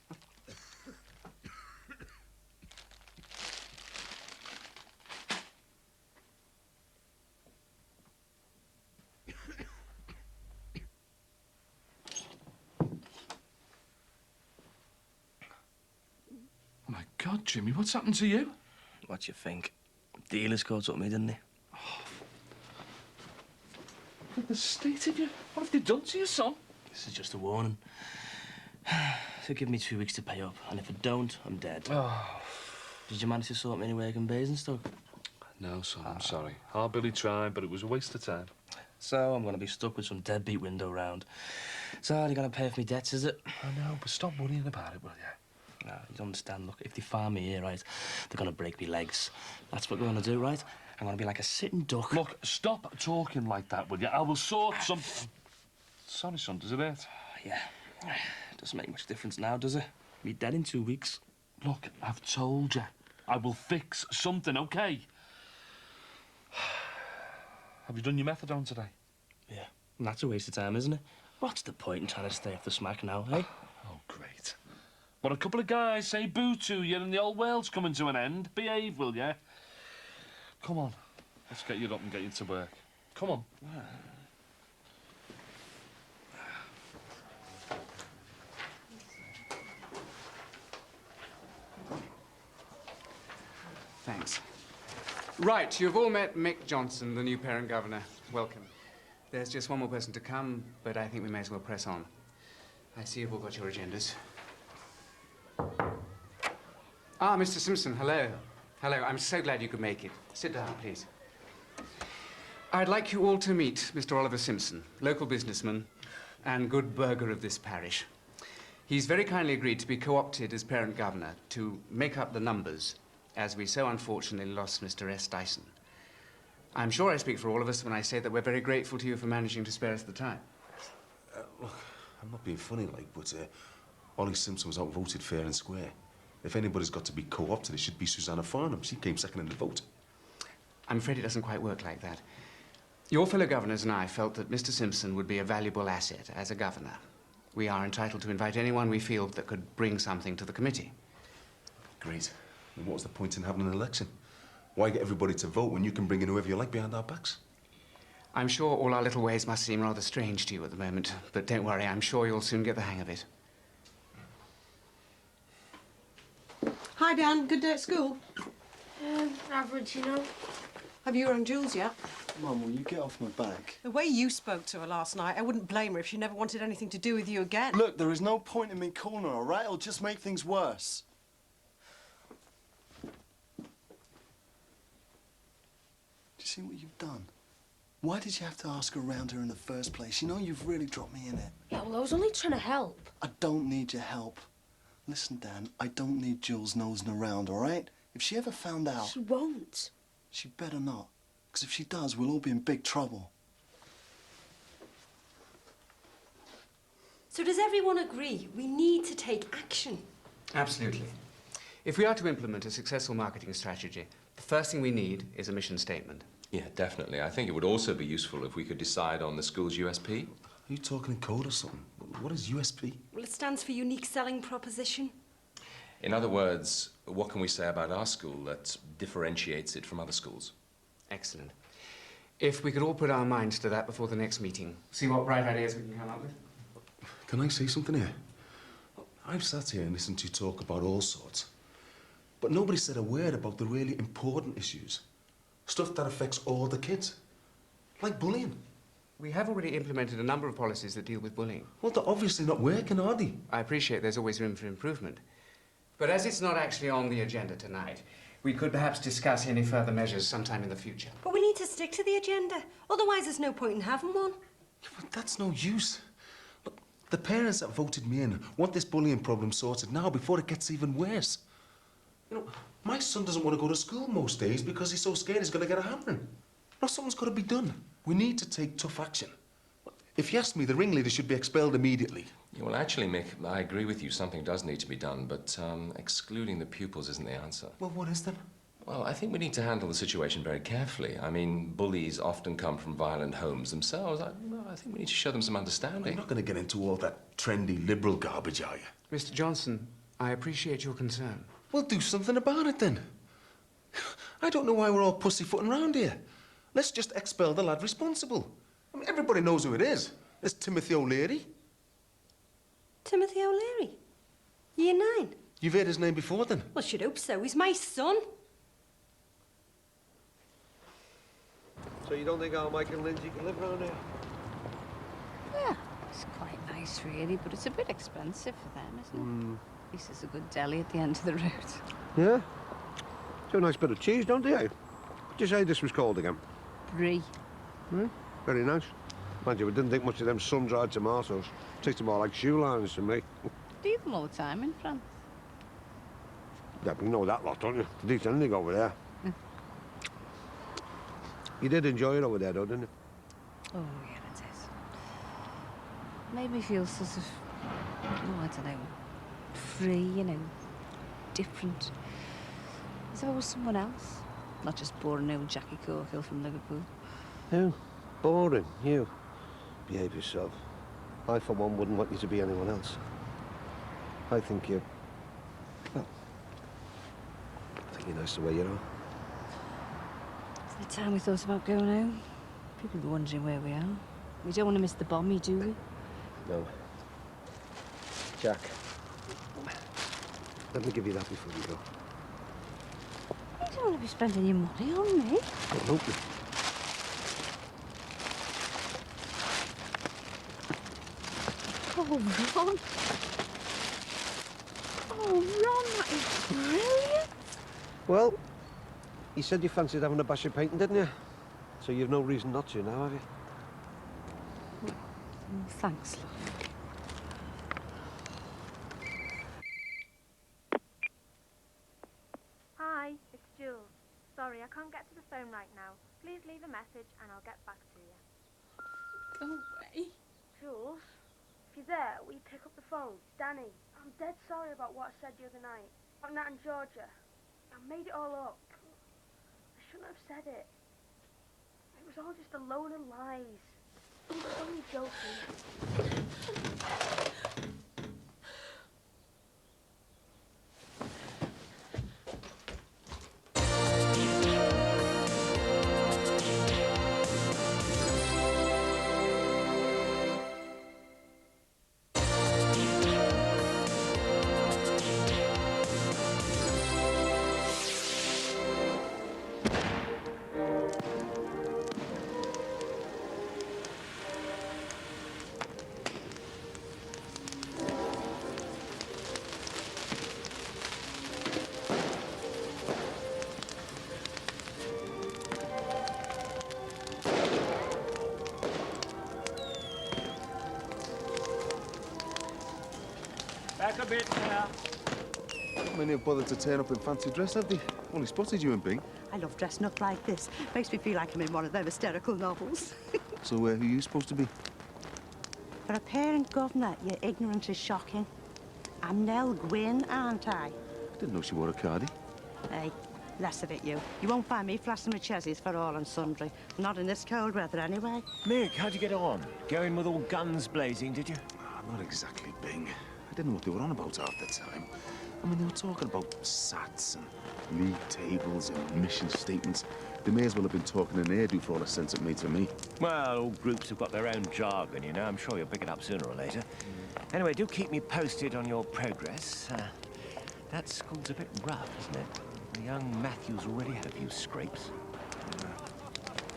My God, Jimmy, what's happened to you? What do you think? Dealers caught up with me, didn't they? The state of you? What have they done to you, son? This is just a warning. They'll give me 2 weeks to pay up, and if I don't, I'm dead. Oh. Did you manage to sort me any work in Basingstoke? No, son, I'm sorry. Our Billy tried, but it was a waste of time. So I'm going to be stuck with some deadbeat window round. So they're going to pay for me debts, is it? I know, but stop worrying about it, will you? No, you don't understand. Look, if they find me here, right, they're going to break me legs. That's what we're going to do, right? I'm going to be like a sitting duck. Look, stop talking like that, will you? I will sort some... Sorry, son, does it hurt? Yeah. Doesn't make much difference now, does it? Be dead in 2 weeks. Look, I've told you. I will fix something, OK? Have you done your methadone today? Yeah. And that's a waste of time, isn't it? What's the point in trying to stay off the smack now, eh? Oh, great. But a couple of guys say boo to you and the old world's coming to an end. Behave, will you? Come on. Let's get you up and get you to work. Come on. Thanks. Right, you've all met Mick Johnson, the new parent governor. Welcome. There's just one more person to come, but I think we may as well press on. I see you've all got your agendas. Ah, Mr. Simpson, hello. Hello, I'm so glad you could make it. Sit down, please. I'd like you all to meet Mr. Oliver Simpson, local businessman and good burgher of this parish. He's very kindly agreed to be co-opted as parent governor to make up the numbers, as we so unfortunately lost Mr. S. Dyson. I'm sure I speak for all of us when I say that we're very grateful to you for managing to spare us the time. Look, I'm not being funny, like, but Ollie Simpson was outvoted fair and square. If anybody's got to be co-opted, it should be Susanna Farnham. She came second in the vote. I'm afraid it doesn't quite work like that. Your fellow governors and I felt that Mr. Simpson would be a valuable asset as a governor. We are entitled to invite anyone we feel that could bring something to the committee. Great. Then what's the point in having an election? Why get everybody to vote when you can bring in whoever you like behind our backs? I'm sure all our little ways must seem rather strange to you at the moment, but don't worry, I'm sure you'll soon get the hang of it. Hi, Dan. Good day at school. Average, you know. Have you rung Jules yet? Mum, will you get off my back? The way you spoke to her last night, I wouldn't blame her if she never wanted anything to do with you again. Look, there is no point in me calling her, all right? It'll just make things worse. Do you see what you've done? Why did you have to ask around her in the first place? You know you've really dropped me in it. Yeah, well, I was only trying to help. I don't need your help. Listen, Dan, I don't need Jules nosing around, all right? If she ever found out... She won't. She better not. Because if she does, we'll all be in big trouble. So does everyone agree we need to take action? Absolutely. If we are to implement a successful marketing strategy, the first thing we need is a mission statement. Yeah, definitely. I think it would also be useful if we could decide on the school's USP. Are you talking in code or something? What is USP? Well, it stands for Unique Selling Proposition. In other words, what can we say about our school that differentiates it from other schools? Excellent. If we could all put our minds to that before the next meeting, see what bright ideas we can come up with. Can I say something here? I've sat here and listened to you talk about all sorts, but nobody said a word about the really important issues. Stuff that affects all the kids. Like bullying. We have already implemented a number of policies that deal with bullying. Well, they're obviously not working, are they? I appreciate there's always room for improvement. But as it's not actually on the agenda tonight, we could perhaps discuss any further measures sometime in the future. But we need to stick to the agenda. Otherwise, there's no point in having one. Yeah, but that's no use. Look, the parents that voted me in want this bullying problem sorted now before it gets even worse. You know, my son doesn't want to go to school most days because he's so scared he's going to get a hammering. Now, something's got to be done. We need to take tough action. If you ask me, the ringleader should be expelled immediately. Yeah, well, actually, Mick, I agree with you. Something does need to be done, but excluding the pupils isn't the answer. Well, what is then? Well, I think we need to handle the situation very carefully. I mean, bullies often come from violent homes themselves. I think we need to show them some understanding. You're not going to get into all that trendy liberal garbage, are you? Mr. Johnson, I appreciate your concern. Well, do something about it, then. I don't know why we're all pussyfooting around here. Let's just expel the lad responsible. I mean, everybody knows who it is. It's Timothy O'Leary. Timothy O'Leary? Year 9? You've heard his name before, then? Well, should hope so. He's my son. So you don't think our Mike and Lindsay can live around here? Yeah, it's quite nice, really, but it's a bit expensive for them, isn't it? At least there's a good deli at the end of the road. Yeah? Do a nice bit of cheese, don't they? What did you say this was called again? Brie. Very nice. Mind you, we didn't think much of them sun-dried tomatoes. Tasted more like shoe lines to me. Do you eat them all the time in France? Yeah, but you know that lot, don't you? They eat anything over there. You did enjoy it over there, though, didn't you? Oh, yeah, it is. Made me feel sort of, oh, I don't know, free, you know, different. As if I was someone else, not just boring old Jackie Corkill from Liverpool. You? Boring, you. Behave yourself. I, for one, wouldn't want you to be anyone else. I think you... Well, I think you're nice the way you are. The time we thought about going home, people will be wondering where we are. We don't want to miss the bommy, do we? No. Jack, let me give you that before you go. You don't want to be spending your money on me. Well, help me. Oh, Ron. Oh, Ron, that is brilliant. Well, you said you fancied having a bash of painting, didn't you? So you've no reason not to now, have you? Thanks, love. Hi, it's Jules. Sorry, I can't get to the phone right now. Please leave a message and I'll get back to you. Go away. Jules, if you're there, will you pick up the phone? It's Danny. I'm dead sorry about what I said the other night. About Nat and Georgia. I made it all up. I shouldn't have said it. It was all just a load of lies. I was only joking. Back a bit now. Not many have bothered to turn up in fancy dress, have they? Only spotted you and Bing. I love dressing up like this. Makes me feel like I'm in one of them hysterical novels. So who are you supposed to be? For a parent governor, your ignorance is shocking. I'm Nell Gwynn, aren't I? Didn't know she wore a cardie. Hey, less of it, you. You won't find me flashing my chesses for all and sundry. Not in this cold weather, anyway. Mick, how'd you get on? Going with all guns blazing, did you? Not exactly, Bing. I didn't know what they were on about half the time. I mean, they were talking about SATs and league tables and mission statements. They may as well have been talking in Urdu for all the sense it made to me. Well, all groups have got their own jargon, you know. I'm sure you'll pick it up sooner or later. Anyway, do keep me posted on your progress. That school's a bit rough, isn't it? The young Matthew's already had a few scrapes.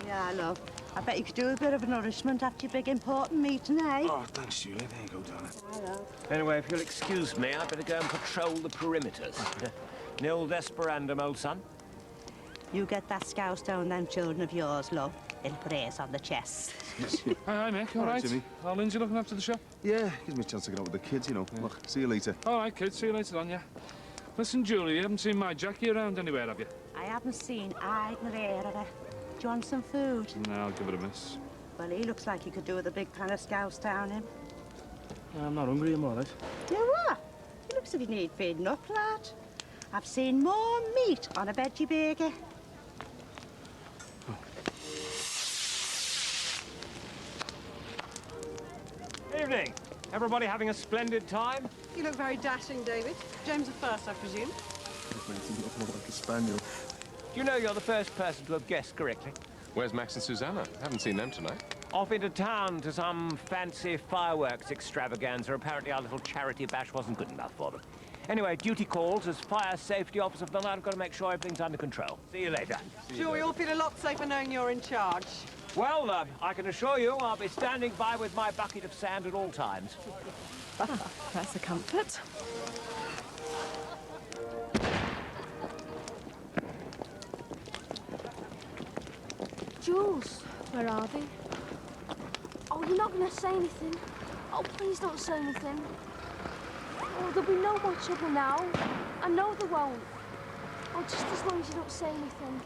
Yeah, love. I bet you could do a bit of a nourishment after your big important meeting, eh? Oh, thanks, Julie. There you go, darling. Hello. Anyway, if you'll excuse me, I'd better go and patrol the perimeters. Nil desperandum, old son. You get that scouse down them children of yours, love. In prayers on the chest. Hi, Mick. All right? Jimmy. How Lindsay looking after the shop? Yeah, gives me a chance to get out with the kids, you know. Yeah. Look, see you later. All right, kids. See you later on, yeah. Listen, Julie, you haven't seen my Jackie around anywhere, have you? I haven't seen eye nor ear of her. Do you want some food? No, I'll give it a miss. Well, he looks like he could do with a big pan of scouse down him. I'm not hungry, I'm all right. You what? He looks as if he need feeding up, lad. I've seen more meat on a veggie burger. Evening. Everybody having a splendid time? You look very dashing, David. James the First, I presume. Looking more like a spaniel. Do you know you're the first person to have guessed correctly? Where's Max and Susanna? Haven't seen them tonight. Off into town to some fancy fireworks extravaganza. Apparently our little charity bash wasn't good enough for them. Anyway, duty calls as fire safety officer for the night. I've got to make sure everything's under control. See you later. Sure, we all feel a lot safer knowing you're in charge. Well, I can assure you I'll be standing by with my bucket of sand at all times. That's a comfort. Jules, where are they? Oh, you're not going to say anything? Oh, please don't say anything. Oh, there'll be no more trouble now. I know there won't. Oh, just as long as you don't say anything.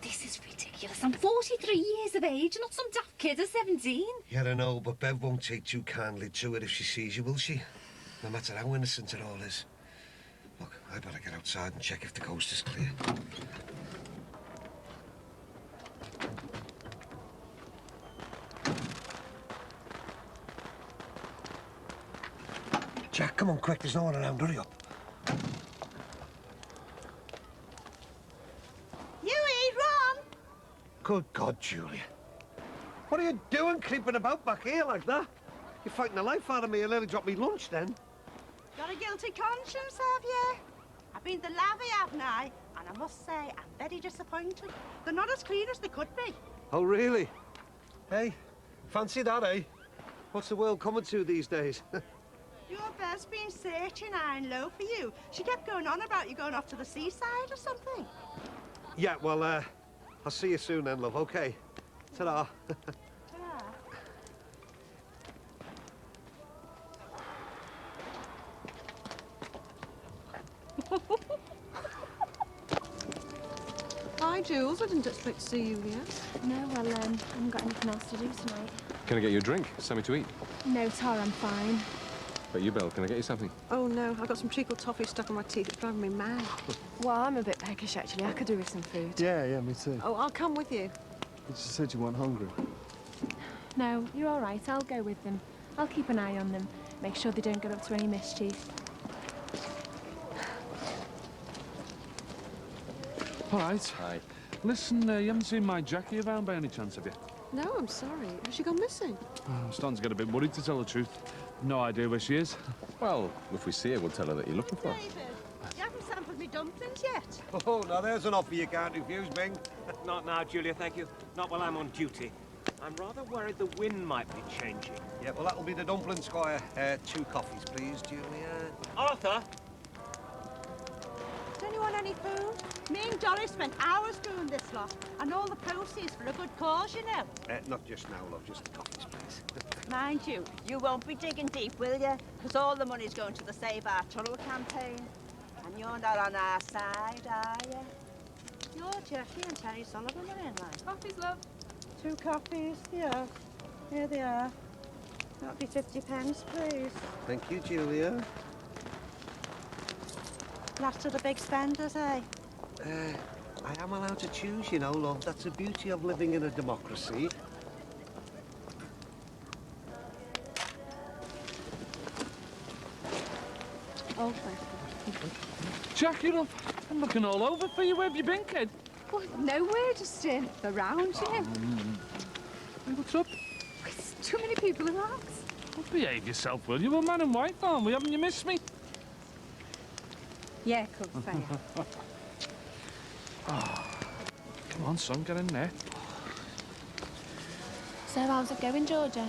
This is ridiculous. I'm 43 years of age, not some daft kid of 17. Yeah, I know, but Bev won't take too kindly to it if she sees you, will she? No matter how innocent it all is. Look, I better get outside and check if the coast is clear. Jack, come on, quick. There's no one around. Hurry up. Huey, run! Good God, Julia. What are you doing creeping about back here like that? You're fighting the life out of me and nearly dropped me lunch then. Got a guilty conscience, have you? I've been the lavvy, haven't I? And I must say, I'm very disappointed. They're not as clean as they could be. Oh, really? Hey, fancy that, eh? What's the world coming to these days? Your Bev's been searching high and low for you. She kept going on about you going off to the seaside or something. Yeah, well, I'll see you soon then, love, OK? Ta-da. Hi, Jules. I didn't expect to see you here. No, well, I haven't got anything else to do tonight. Can I get you a drink? Something to eat? No, Tara, I'm fine. But you, Bill, can I get you something? Oh, no. I got some treacle toffee stuck in my teeth. It's driving me mad. Well, I'm a bit peckish, actually. I could do with some food. Yeah, me too. Oh, I'll come with you. You just said you weren't hungry. No, you're all right. I'll go with them. I'll keep an eye on them. Make sure they don't get up to any mischief. All right. Hi. Listen, you haven't seen my Jackie around by any chance, have you? No, I'm sorry. Has she gone missing? I'm starting to get a bit worried, to tell the truth. No idea where she is. Well, if we see her, we'll tell her that you're looking for her. David, you haven't sampled me dumplings yet. Oh, now there's an offer you can't refuse, Bing. Not now, Julia, thank you. Not while I'm on duty. I'm rather worried the wind might be changing. Yeah, well, that'll be the dumpling squire. 2 coffees, please, Julia. Arthur! Does anyone any food? Me and Doris spent hours doing this lot, and all the proceeds for a good cause, you know. Not just now, love, just the coffees, please. Mind you, you won't be digging deep, will you? Because all the money's going to the Save Our Tunnel campaign. And you're not on our side, are you? You're Jeffy and Terry Sullivan are in, like. Coffees, love. 2 coffees, yeah. Here they are. That'll be 50 pence, please. Thank you, Julia. Last of the big spenders, eh? I am allowed to choose, you know, love. That's the beauty of living in a democracy. Oh, thank you. Jackie, love, I'm looking all over for you. Where have you been, kid? Well, nowhere, just around, you know. What's up? There's too many people around. Well, behave yourself, will you? We're man and wife, aren't we? Haven't you missed me? Yeah, could fair. Come on, son, get in there. So how's it going, Georgia?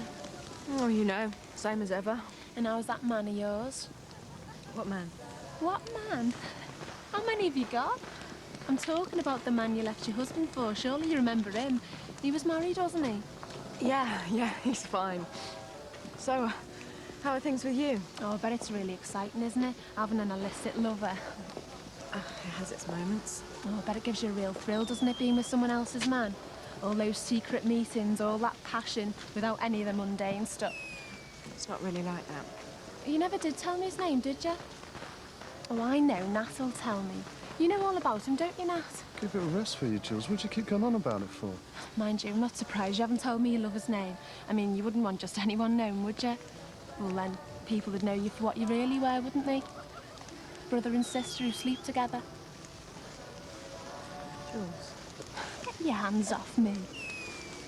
Oh, you know, same as ever. And how's that man of yours? What man? What man? How many have you got? I'm talking about the man you left your husband for. Surely you remember him. He was married, wasn't he? Yeah, he's fine. So, how are things with you? Oh, I bet it's really exciting, isn't it? Having an illicit lover. It has its moments. Oh, I bet it gives you a real thrill, doesn't it, being with someone else's man? All those secret meetings, all that passion, without any of the mundane stuff. It's not really like that. You never did tell me his name, did you? Oh, I know. Nat'll tell me. You know all about him, don't you, Nat? Give it a rest for you, Jules. What'd you keep going on about it for? Mind you, I'm not surprised you haven't told me your lover's name. I mean, you wouldn't want just anyone known, would you? Well, then, people would know you for what you really were, wouldn't they? Brother and sister who sleep together. Jules. Get your hands off me.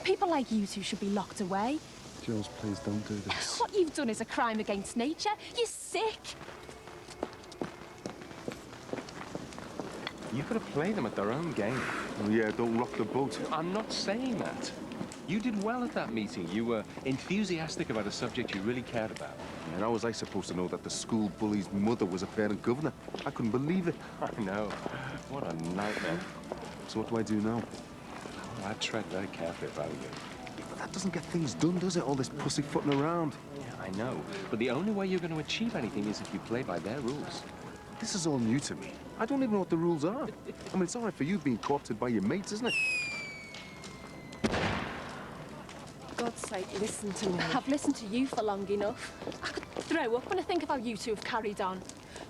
People like you two should be locked away. Jules, please don't do this. What you've done is a crime against nature. You're sick. You've got to play them at their own game. Oh, yeah, don't rock the boat. I'm not saying that. You did well at that meeting. You were enthusiastic about a subject you really cared about. Yeah, and how was I supposed to know that the school bully's mother was a parent governor? I couldn't believe it. I know. What a nightmare. So what do I do now? Oh, I'd tread very carefully if I were you. Yeah, but that doesn't get things done, does it? All this pussyfooting around. Yeah, I know. But the only way you're going to achieve anything is if you play by their rules. This is all new to me. I don't even know what the rules are. I mean, it's all right for you being co-opted by your mates, isn't it? For God's sake, listen to me. I've listened to you for long enough. I could throw up when I think of how you two have carried on.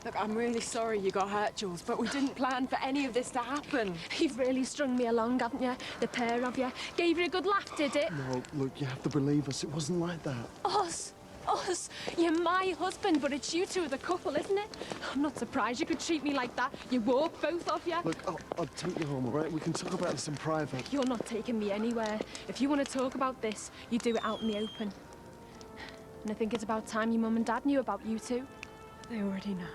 Look, I'm really sorry you got hurt, Jules, but we didn't plan for any of this to happen. You've really strung me along, haven't you? The pair of you. Gave you a good laugh, did it? No, look, you have to believe us. It wasn't like that. Us? Us? You're my husband, but it's you two, the couple, isn't it? I'm not surprised you could treat me like that. You walk, both of you. Look, I'll take you home, all right? We can talk about this in private. You're not taking me anywhere. If you want to talk about this, you do it out in the open. And I think it's about time your mum and dad knew about you two. They already know.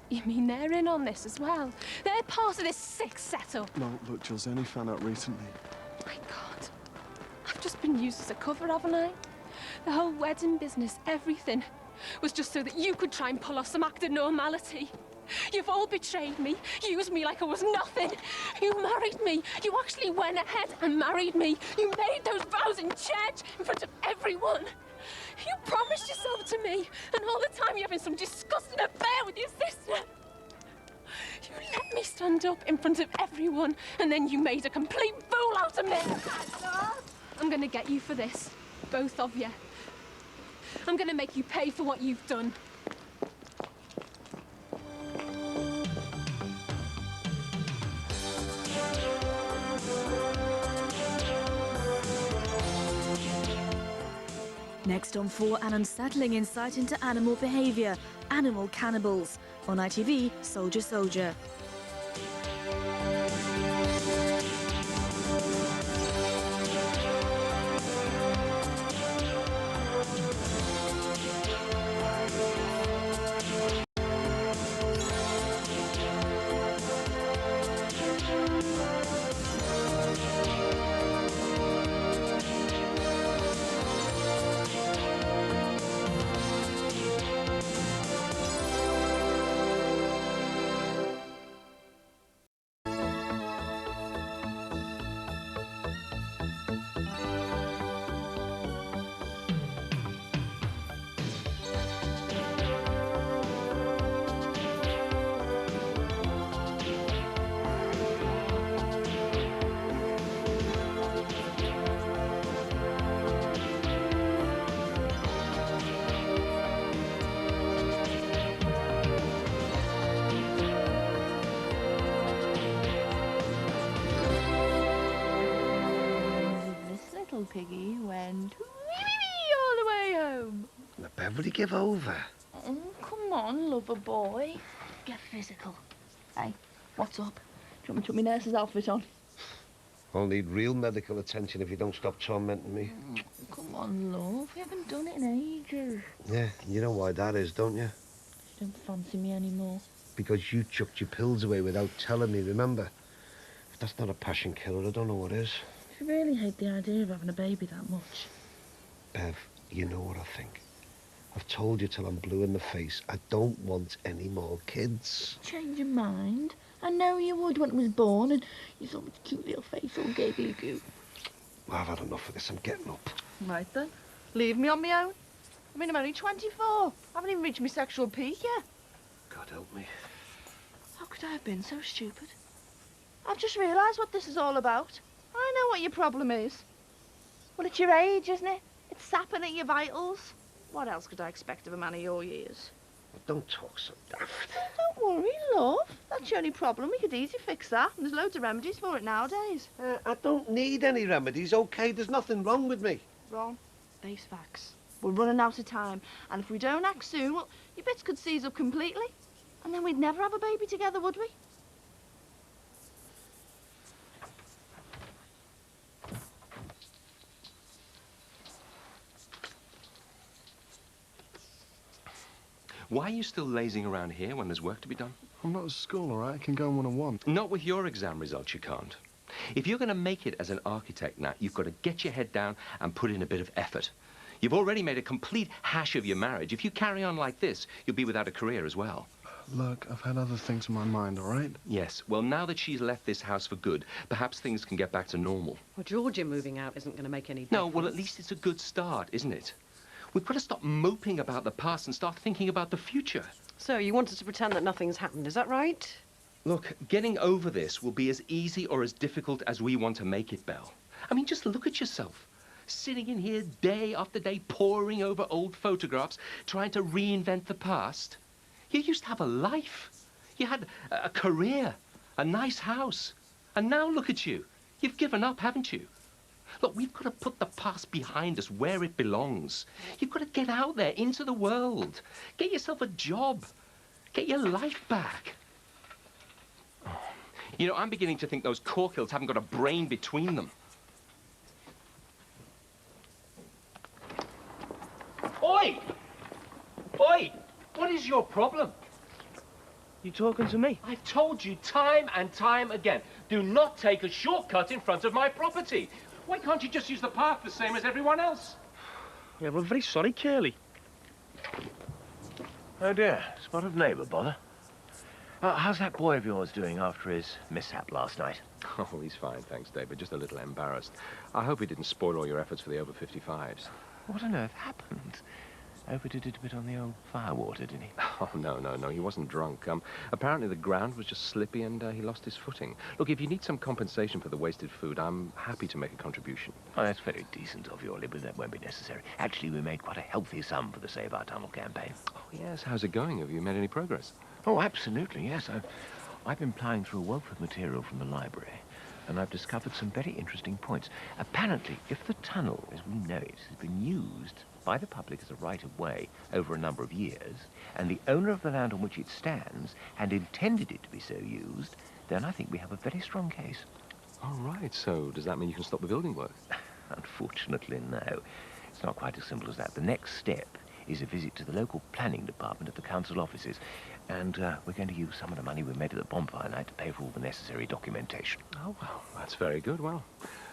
You mean they're in on this as well? They're part of this sick setup. No, look, Jules, I only found out recently. My God. I've just been used as a cover, haven't I? The whole wedding business, everything, was just so that you could try and pull off some act of normality. You've all betrayed me, used me like I was nothing. You married me. You actually went ahead and married me. You made those vows in church in front of everyone. You promised yourself to me, and all the time you're having some disgusting affair with your sister. You let me stand up in front of everyone, and then you made a complete fool out of me. I'm gonna get you for this, both of you. I'm gonna make you pay for what you've done. Next on 4, an unsettling insight into animal behaviour. Animal cannibals. On ITV, Soldier Soldier. Piggy went all the way home. Now, Beverly, give over. Oh, come on, lover boy. Get physical. Hey, what's up? Do you want me to put my nurse's outfit on? I'll need real medical attention if you don't stop tormenting me. Come on, love. We haven't done it in ages. Yeah, you know why that is, don't you? You don't fancy me anymore. Because you chucked your pills away without telling me, remember? If that's not a passion killer, I don't know what is. I really hate the idea of having a baby that much. Bev, you know what I think. I've told you till I'm blue in the face. I don't want any more kids. Change your mind. I know you would when it was born, and you saw its cute little face all giggly goo. Well, I've had enough of this. I'm getting up. Right then. Leave me on my own. I mean, I'm only 24. I haven't even reached my sexual peak yet. God help me. How could I have been so stupid? I've just realised what this is all about. I know what your problem is. Well, it's your age, isn't it? It's sapping at your vitals. What else could I expect of a man of your years? Don't talk so daft. Don't worry, love. That's your only problem. We could easily fix that. And there's loads of remedies for it nowadays. I don't need any remedies, okay? There's nothing wrong with me. Wrong. Face facts. We're running out of time. And if we don't act soon, well, your bits could seize up completely. And then we'd never have a baby together, would we? Why are you still lazing around here when there's work to be done? I'm not at school, all right? I can go when I want. Not with your exam results, you can't. If you're going to make it as an architect, Nat, you've got to get your head down and put in a bit of effort. You've already made a complete hash of your marriage. If you carry on like this, you'll be without a career as well. Look, I've had other things in my mind, all right? Yes. Well, now that she's left this house for good, perhaps things can get back to normal. Well, Georgia moving out isn't going to make any difference. No, well, at least it's a good start, isn't it? We've got to stop moping about the past and start thinking about the future. So, you want us to pretend that nothing's happened, is that right? Look, getting over this will be as easy or as difficult as we want to make it, Belle. I mean, just look at yourself. Sitting in here day after day, poring over old photographs, trying to reinvent the past. You used to have a life. You had a career, a nice house. And now look at you. You've given up, haven't you? Look, we've got to put the past behind us where it belongs. You've got to get out there into the world. Get yourself a job. Get your life back. You know, I'm beginning to think those Corkills haven't got a brain between them. Oi! Oi! What is your problem? You talking to me? I've told you time and time again, do not take a shortcut in front of my property. Why can't you just use the path the same as everyone else? Yeah, well, very sorry, Curly. Oh dear, spotted neighbour, bother. How's that boy of yours doing after his mishap last night? Oh, he's fine, thanks, David. Just a little embarrassed. I hope he didn't spoil all your efforts for the over 55s. What on earth happened? Overdid it a bit on the old firewater, didn't he? Oh, no, he wasn't drunk. Apparently the ground was just slippy and he lost his footing. Look, if you need some compensation for the wasted food, I'm happy to make a contribution. Oh, that's very decent of you, Ollie, but that won't be necessary. Actually, we made quite a healthy sum for the Save Our Tunnel campaign. Oh, yes. How's it going? Have you made any progress? Oh, absolutely, yes. I've been ploughing through a wealth of material from the library, and I've discovered some very interesting points. Apparently, if the tunnel, as we know it, has been used by the public as a right-of-way over a number of years, and the owner of the land on which it stands had intended it to be so used, then I think we have a very strong case. All right, so does that mean you can stop the building work? Unfortunately, no. It's not quite as simple as that. The next step is a visit to the local planning department at the council offices, and we're going to use some of the money we made at the bonfire night to pay for all the necessary documentation. Oh, well, that's very good. Well,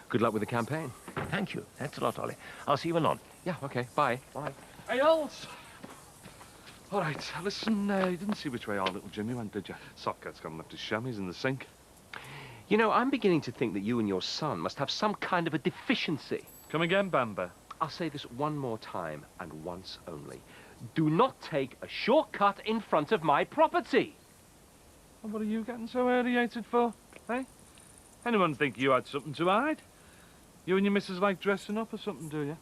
good luck with the campaign. Thank you. Thanks a lot, Ollie. I'll see you anon. Yeah, okay. Bye. Bye. Hey, Ols! All right, listen, you didn't see which way our little Jimmy went, did you? Socket's gone and left his chamois in the sink. You know, I'm beginning to think that you and your son must have some kind of a deficiency. Come again, Bamba? I'll say this one more time, and once only. Do not take a shortcut in front of my property. And what are you getting so irritated for, eh? Anyone think you had something to hide? You and your missus like dressing up or something, do you?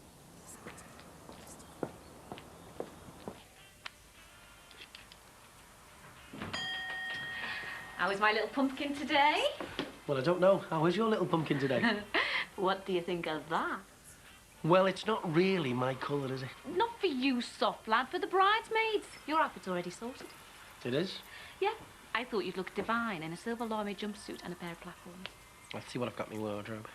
How is my little pumpkin today? Well, I don't know. How is your little pumpkin today? What do you think of that? Well, it's not really my colour, is it? Not for you, soft lad, for the bridesmaids. Your outfit's already sorted. It is? Yeah, I thought you'd look divine in a silver lame jumpsuit and a pair of platforms. Let's see what I've got in my wardrobe.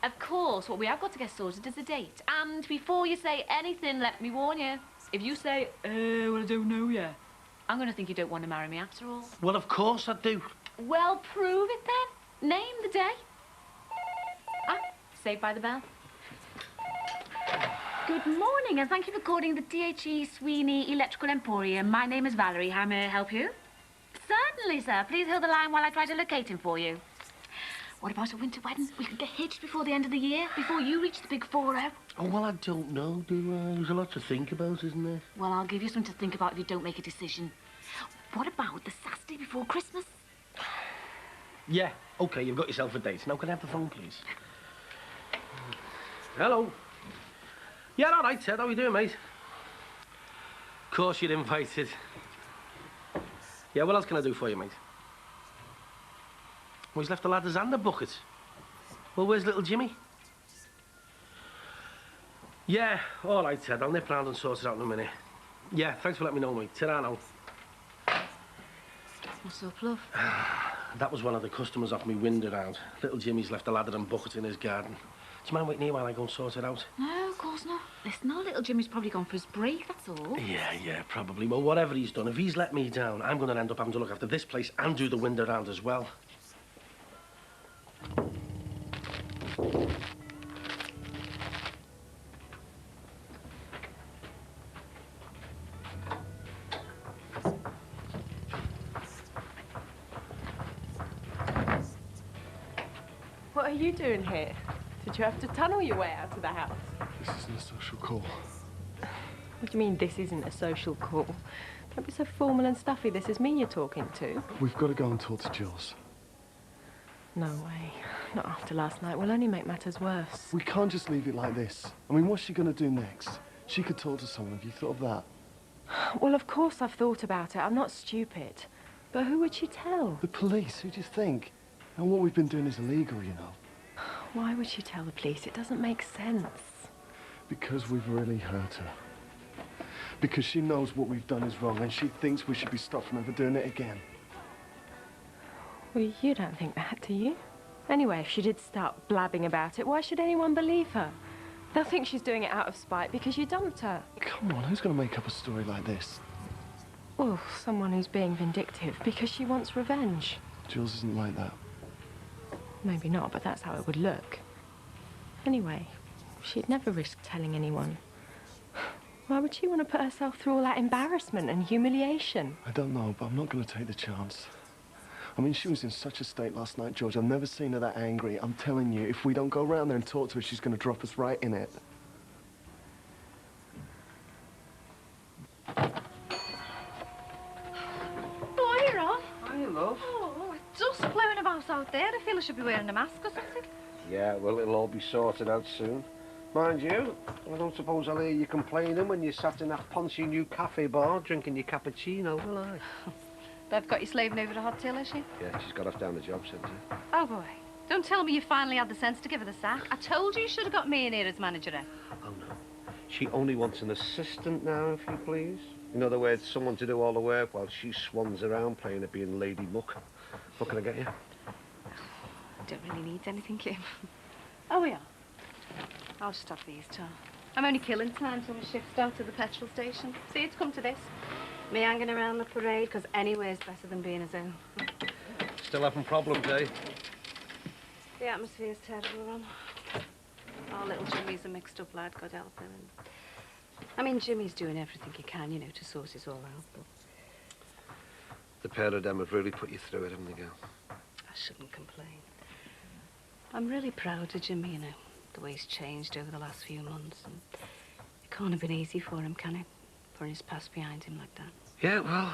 Of course, what we have got to get sorted is the date. And before you say anything, let me warn you. If you say, well, I don't know yet, I'm going to think you don't want to marry me after all. Well, of course I do. Well, prove it then. Name the day. Ah, Saved by the Bell. Good morning, and thank you for calling the DHE Sweeney Electrical Emporium. My name is Valerie. How may I help you? Certainly, sir. Please hold the line while I try to locate him for you. What about a winter wedding? We can get hitched before the end of the year, before you reach the big 4-0. Oh, well, I don't know, do I? There's a lot to think about, isn't there? Well, I'll give you something to think about if you don't make a decision. What about the Saturday before Christmas? Yeah, OK, you've got yourself a date. Now, can I have the phone, please? Hello. Yeah, all right, Ted. How you doing, mate? Of course you're invited. Yeah, what else can I do for you, mate? Well, he's left the ladders and the bucket. Well, where's little Jimmy? Yeah, all right, Ted. I'll nip round and sort it out in a minute. Yeah, thanks for letting me know, mate. Ta-ra now. What's up, love? That was one of the customers off me window round. Little Jimmy's left a ladder and bucket in his garden. Do you mind waiting here while I go and sort it out? No, of course not. Listen, our little Jimmy's probably gone for his break, that's all. Yeah, probably. Well, whatever he's done, if he's let me down, I'm going to end up having to look after this place and do the window round as well. What are you doing here? Did you have to tunnel your way out of the house? This isn't a social call. What do you mean this isn't a social call? Don't be so formal and stuffy. This is me you're talking to. We've got to go and talk to Jules. No way. Not after last night. We'll only make matters worse. We can't just leave it like this. I mean, what's she going to do next? She could talk to someone. Have you thought of that? Well, of course I've thought about it. I'm not stupid. But who would she tell? The police. Who do you think? And what we've been doing is illegal, you know. Why would she tell the police? It doesn't make sense. Because we've really hurt her. Because she knows what we've done is wrong and she thinks we should be stopped from ever doing it again. Well, you don't think that, do you? Anyway, if she did start blabbing about it, why should anyone believe her? They'll think she's doing it out of spite because you dumped her. Come on, who's going to make up a story like this? Well, someone who's being vindictive because she wants revenge. Jules isn't like that. Maybe not, but that's how it would look. Anyway, she'd never risk telling anyone. Why would she want to put herself through all that embarrassment and humiliation? I don't know, but I'm not going to take the chance. I mean, she was in such a state last night, George. I've never seen her that angry. I'm telling you, if we don't go round there and talk to her, she's going to drop us right in it. Oh, hiya, Rob. Hiya, love. Oh, it's dust blowing about out there. I feel I should be wearing a mask or something. Yeah, well, it'll all be sorted out soon. Mind you, I don't suppose I'll hear you complaining when you sat in that poncy new cafe bar drinking your cappuccino, will I? They've got you slaving over the hot till, has she? Yeah, she's got off down the job centre. Oh, boy. Don't tell me you finally had the sense to give her the sack. I told you should have got me in here as manager. Oh, no. She only wants an assistant now, if you please. In other words, someone to do all the work while she swans around playing at being Lady Muck. What can I get you? I don't really need anything, Kim. Oh, we are. I'll just have these two. I'm only killing time till my shift starts at the petrol station. See, it's come to this. Me hanging around the parade, because anywhere's better than being his own. Still having problems, eh? The atmosphere's terrible, Ron. Our little Jimmy's a mixed-up lad, God help him. And I mean, Jimmy's doing everything he can, you know, to sort it all out, but The pair of them have really put you through it, haven't they, girl? I shouldn't complain. I'm really proud of Jimmy, you know, the way he's changed over the last few months. And it can't have been easy for him, can it? Putting his past behind him like that. Yeah, well,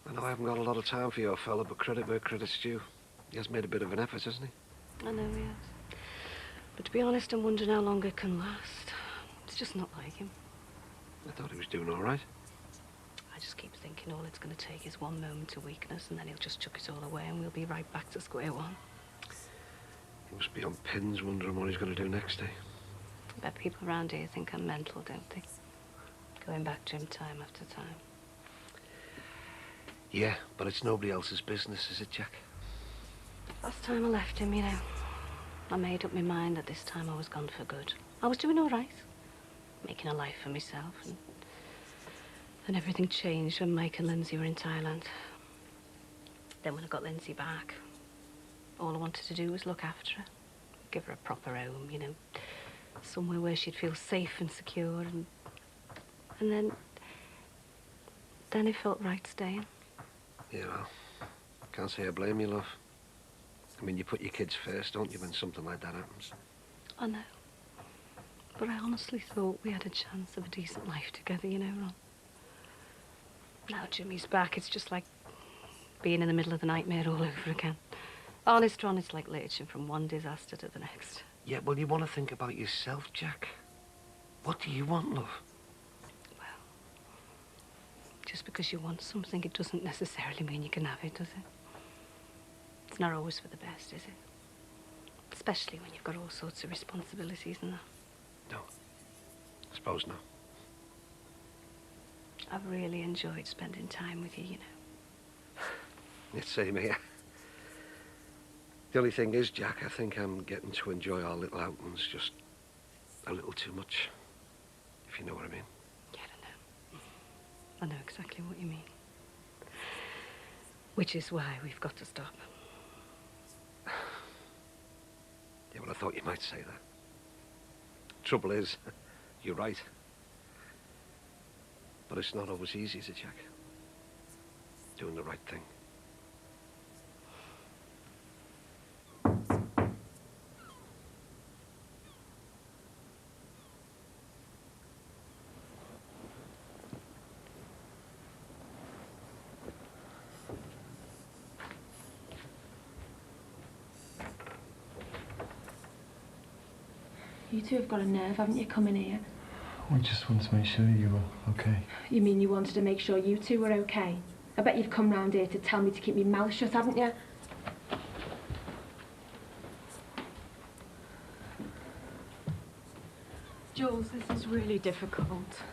I know I haven't got a lot of time for your fella, but credit where credit's due. He has made a bit of an effort, hasn't he? I know he has. But to be honest, I'm wondering how long it can last. It's just not like him. I thought he was doing all right. I just keep thinking all it's going to take is one moment of weakness, and then he'll just chuck it all away, and we'll be right back to square one. He must be on pins wondering what he's going to do next, eh? I bet people around here think I'm mental, don't they? Going back to him time after time. Yeah, but it's nobody else's business, is it, Jack? Last time I left him, you know, I made up my mind that this time I was gone for good. I was doing all right, making a life for myself, and everything changed when Mike and Lindsay were in Thailand. Then when I got Lindsay back, all I wanted to do was look after her, give her a proper home, you know, somewhere where she'd feel safe and secure, and then it felt right staying. Yeah, well, can't say I blame you, love. I mean, you put your kids first, don't you, when something like that happens? I know. But I honestly thought we had a chance of a decent life together, you know, Ron. Now Jimmy's back, it's just like being in the middle of the nightmare all over again. Honest, Ron, it's like lurching from one disaster to the next. Yeah, well, you want to think about yourself, Jack. What do you want, love? Just because you want something, it doesn't necessarily mean you can have it, does it? It's not always for the best, is it? Especially when you've got all sorts of responsibilities and that. No. I suppose not. I've really enjoyed spending time with you, you know. It's same here. The only thing is, Jack, I think I'm getting to enjoy our little outings just a little too much, if you know what I mean. I know exactly what you mean. Which is why we've got to stop. Yeah, well, I thought you might say that. Trouble is, you're right. But it's not always easy, is it, Jack? Doing the right thing. You two have got a nerve, haven't you, coming here? We just wanted to make sure you were okay. You mean you wanted to make sure you two were okay? I bet you've come round here to tell me to keep my mouth shut, haven't you? Jules, this is really difficult.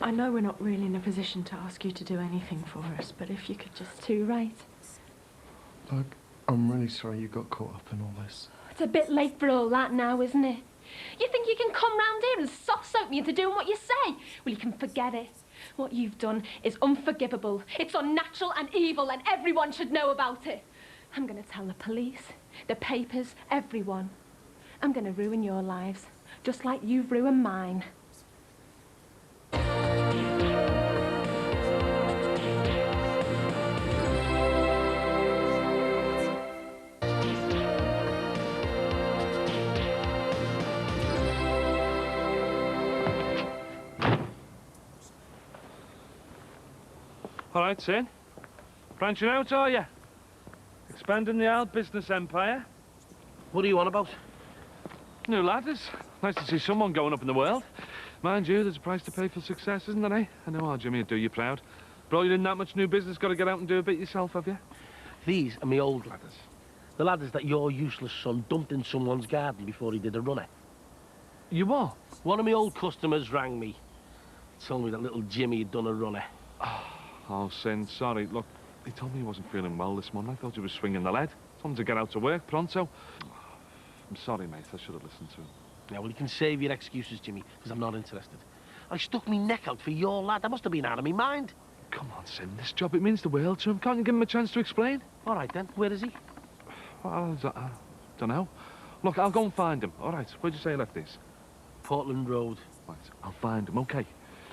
I know we're not really in a position to ask you to do anything for us, but if you could just do right. Look, I'm really sorry you got caught up in all this. It's a bit late for all that now, isn't it? You think you can come round here and soft-soap me into doing what you say? Well, you can forget it. What you've done is unforgivable. It's unnatural and evil, and everyone should know about it. I'm going to tell the police, the papers, everyone. I'm going to ruin your lives, just like you've ruined mine. All right, Sin. Branching out, are you? Expanding the old business empire? What are you on about? New ladders. Nice to see someone going up in the world. Mind you, there's a price to pay for success, isn't there, eh? I know our Jimmy would do you proud. Brought you in that much new business, got to get out and do a bit yourself, have you? These are my old ladders. The ladders that your useless son dumped in someone's garden before he did a runner. You what? One of my old customers rang me. Told me that little Jimmy had done a runner. Oh, Sin, sorry. Look, he told me he wasn't feeling well this morning. I thought he was swinging the lead. Told him to get out to work pronto. I'm sorry, mate. I should have listened to him. Yeah, well, you can save your excuses, Jimmy, because I'm not interested. I stuck me neck out for your lad. That must have been out of me mind. Come on, Sin. This job, it means the world to him. Can't you give him a chance to explain? All right, then. Where is he? Well, I don't know. Look, I'll go and find him. All right. Where'd you say he left this? Portland Road. Right. I'll find him, OK?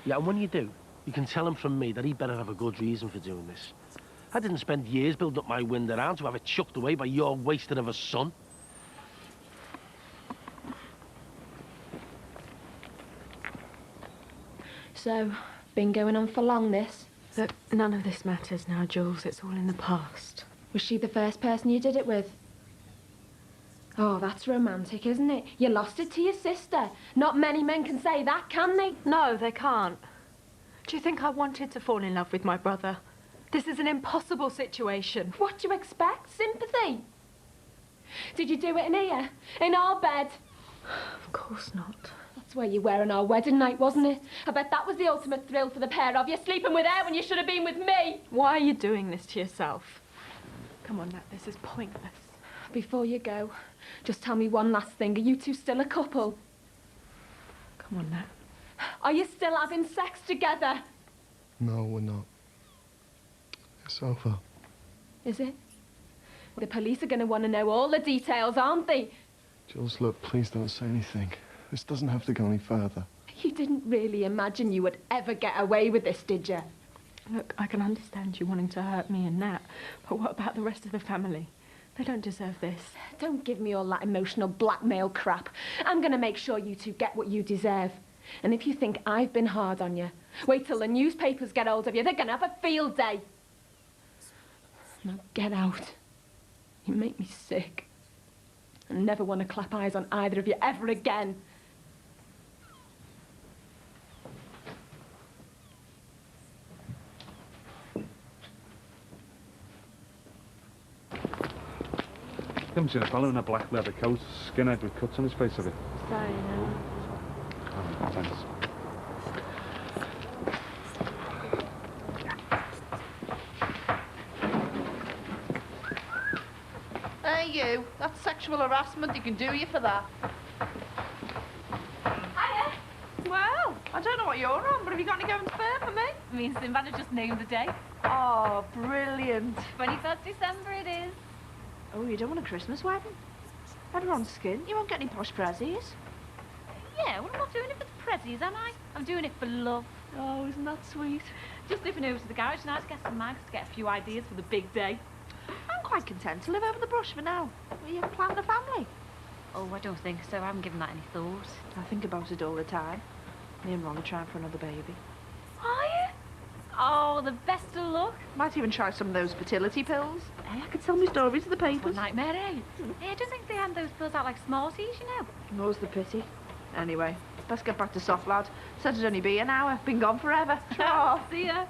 Yeah, and when you do, you can tell him from me that he better have a good reason for doing this. I didn't spend years building up my wind around to have it chucked away by your wasted of a son. So, been going on for long, this? Look, none of this matters now, Jules. It's all in the past. Was she the first person you did it with? Oh, that's romantic, isn't it? You lost it to your sister. Not many men can say that, can they? No, they can't. Do you think I wanted to fall in love with my brother? This is an impossible situation. What do you expect? Sympathy? Did you do it in here? In our bed? Of course not. That's where you were on our wedding night, wasn't it? I bet that was the ultimate thrill for the pair of you, sleeping with her when you should have been with me. Why are you doing this to yourself? Come on, Nat, this is pointless. Before you go, just tell me one last thing. Are you two still a couple? Come on, Nat. Are you still having sex together? No, we're not. It's over. Is it? The police are going to want to know all the details, aren't they? Jules, look, please don't say anything. This doesn't have to go any further. You didn't really imagine you would ever get away with this, did you? Look, I can understand you wanting to hurt me and Nat, but what about the rest of the family? They don't deserve this. Don't give me all that emotional blackmail crap. I'm going to make sure you two get what you deserve. And if you think I've been hard on you, wait till the newspapers get hold of you. They're going to have a field day. Now get out. You make me sick. I never want to clap eyes on either of you ever again. I haven't seen a fellow in a black leather coat, skinhead with cuts on his face, have you? Sorry, no. Oh, thanks. Hey, you. That's sexual harassment. You can do you for that. Hiya. Well, I don't know what you're on, but have you got any going to spare for me? Me and Sinbad have just named the day. Oh, brilliant. 21st December it is. Oh, you don't want a Christmas wedding? Better on skin. You won't get any posh prezzies. Yeah, well, I'm not doing it for the prezzies, am I? I'm doing it for love. Oh, isn't that sweet? Just nipping over to the garage now to get some mags to get a few ideas for the big day. I'm quite content to live over the brush for now. Are you planning a family? Oh, I don't think so. I haven't given that any thought. I think about it all the time. Me and Ron are trying for another baby. Are you? Oh, the best of luck. Might even try some of those fertility pills. Hey, I could tell my stories to the papers. What a nightmare, eh? Hey, I don't think they hand those pills out like Smarties, you know. More's the pity. Anyway, let's get back to soft lad. Said it'd only be an hour. Been gone forever. Oh, see ya.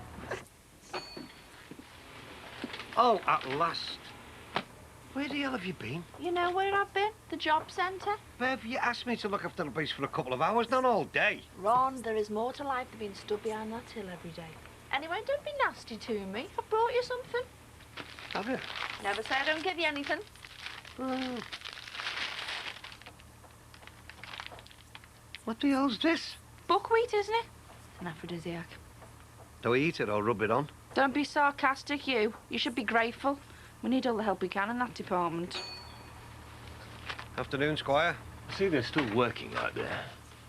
Oh, at last. Where the hell have you been? You know where I've been? The job centre. Bev, you asked me to look after the place for a couple of hours, not all day. Ron, there is more to life than being stood behind that till every day. Anyway, don't be nasty to me. I've brought you something. Have you? Never say I don't give you anything. What the hell's this? Buckwheat, isn't it? It's an aphrodisiac. Do I eat it or rub it on? Don't be sarcastic, you. You should be grateful. We need all the help we can in that department. Afternoon, Squire. I see they're still working out there.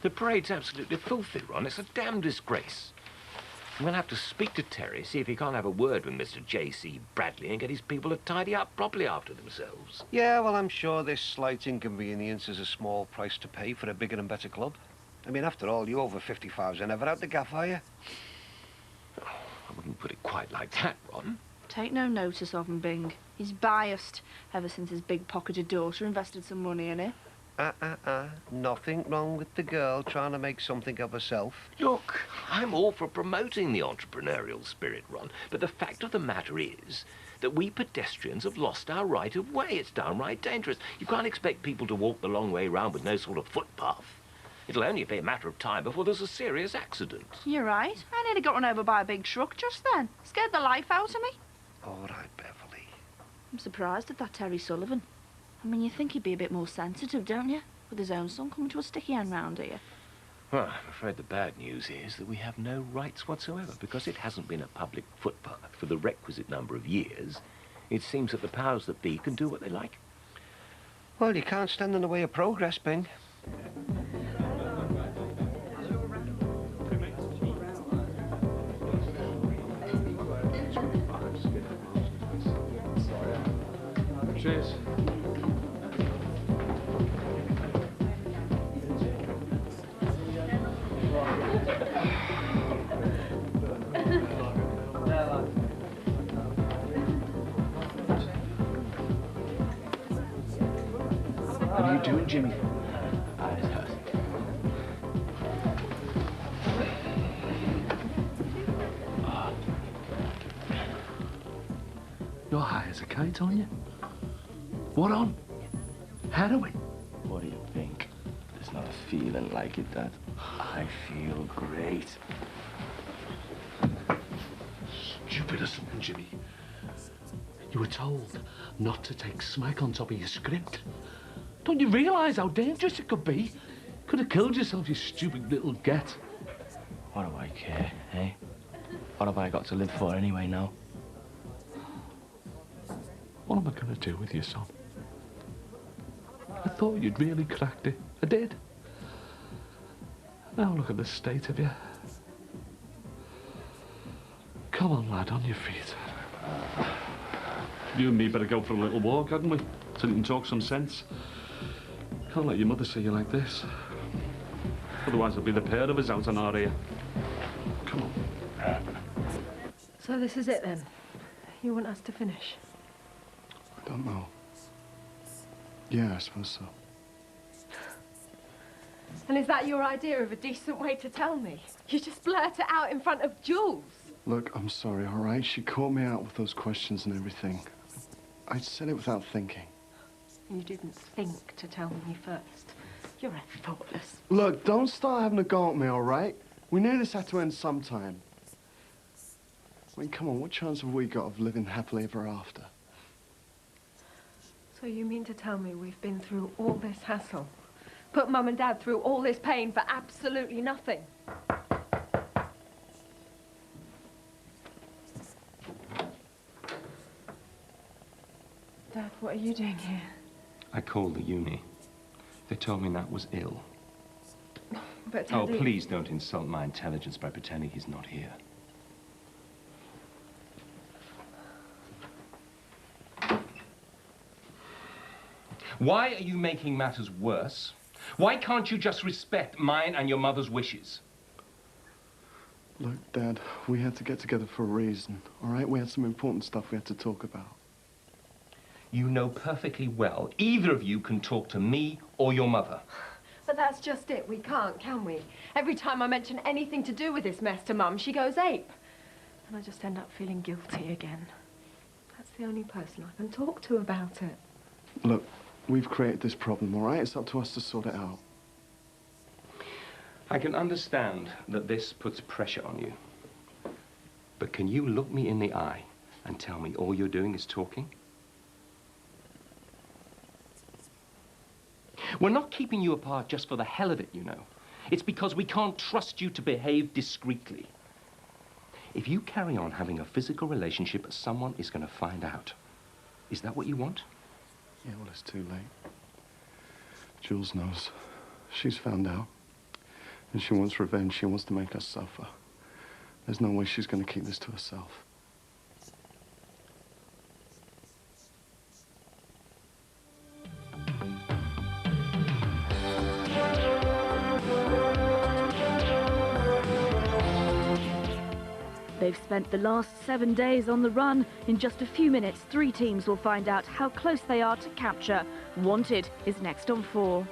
The parade's absolutely filthy, Ron. It's a damn disgrace. I'm going to have to speak to Terry, see if he can't have a word with Mr. J.C. Bradley and get his people to tidy up properly after themselves. Yeah, well, I'm sure this slight inconvenience is a small price to pay for a bigger and better club. I mean, after all, you over 55s are never out the gaff, are you? I wouldn't put it quite like that, Ron. Take no notice of him, Bing. He's biased ever since his big-pocketed daughter invested some money in it. Nothing wrong with the girl trying to make something of herself. Look, I'm all for promoting the entrepreneurial spirit, Ron, but the fact of the matter is that we pedestrians have lost our right of way. It's downright dangerous. You can't expect people to walk the long way round with no sort of footpath. It'll only be a matter of time before there's a serious accident. You're right. I nearly got run over by a big truck just then. Scared the life out of me. All right, Beverly. I'm surprised at that Terry Sullivan. I mean, you think he'd be a bit more sensitive, don't you? With his own son coming to a sticky end round here. Well, I'm afraid the bad news is that we have no rights whatsoever because it hasn't been a public footpath for the requisite number of years. It seems that the powers that be can do what they like. Well, you can't stand in the way of progress, Bing. Cheers. What are you doing, Jimmy? You're high as a kite, aren't you? What on? Heroin? What do you think? There's not a feeling like it, Dad. I feel great. Stupid or something, Jimmy. You were told not to take smack on top of your script. Don't you realise how dangerous it could be? Could have killed yourself, you stupid little get. What do I care, eh? What have I got to live for anyway now? What am I going to do with you, son? I thought you'd really cracked it. I did. Now look at the state of you. Come on, lad, on your feet. You and me better go for a little walk, hadn't we? So you can talk some sense. Can't let your mother see you like this. Otherwise there'll be the pair of us out on our ear. Come on. So this is it then? You want us to finish? I don't know. Yeah, I suppose so. And is that your idea of a decent way to tell me? You just blurt it out in front of Jules? Look, I'm sorry, all right? She caught me out with those questions and everything. I said it without thinking. You didn't think to tell me first. You're a thoughtless... Look, don't start having a go at me, all right? We knew this had to end sometime. I mean, come on, what chance have we got of living happily ever after? So you mean to tell me we've been through all this hassle? Put Mum and Dad through all this pain for absolutely nothing? Dad, what are you doing here? I called the uni. They told me Nat was ill. But Oh, Daddy... please don't insult my intelligence by pretending he's not here. Why are you making matters worse? Why can't you just respect mine and your mother's wishes? Look, Dad, we had to get together for a reason, all right? We had some important stuff we had to talk about. You know perfectly well either of you can talk to me or your mother. But that's just it. We can't, can we? Every time I mention anything to do with this mess to Mum, she goes ape. And I just end up feeling guilty again. That's the only person I can talk to about it. Look, we've created this problem, all right? It's up to us to sort it out. I can understand that this puts pressure on you. But can you look me in the eye and tell me all you're doing is talking? We're not keeping you apart just for the hell of it, you know. It's because we can't trust you to behave discreetly. If you carry on having a physical relationship, someone is going to find out. Is that what you want? Yeah, well, it's too late. Jules knows. She's found out. And she wants revenge. She wants to make us suffer. There's no way she's going to keep this to herself. They've spent the last 7 days on the run. In just a few minutes, 3 teams will find out how close they are to capture. Wanted is next on 4.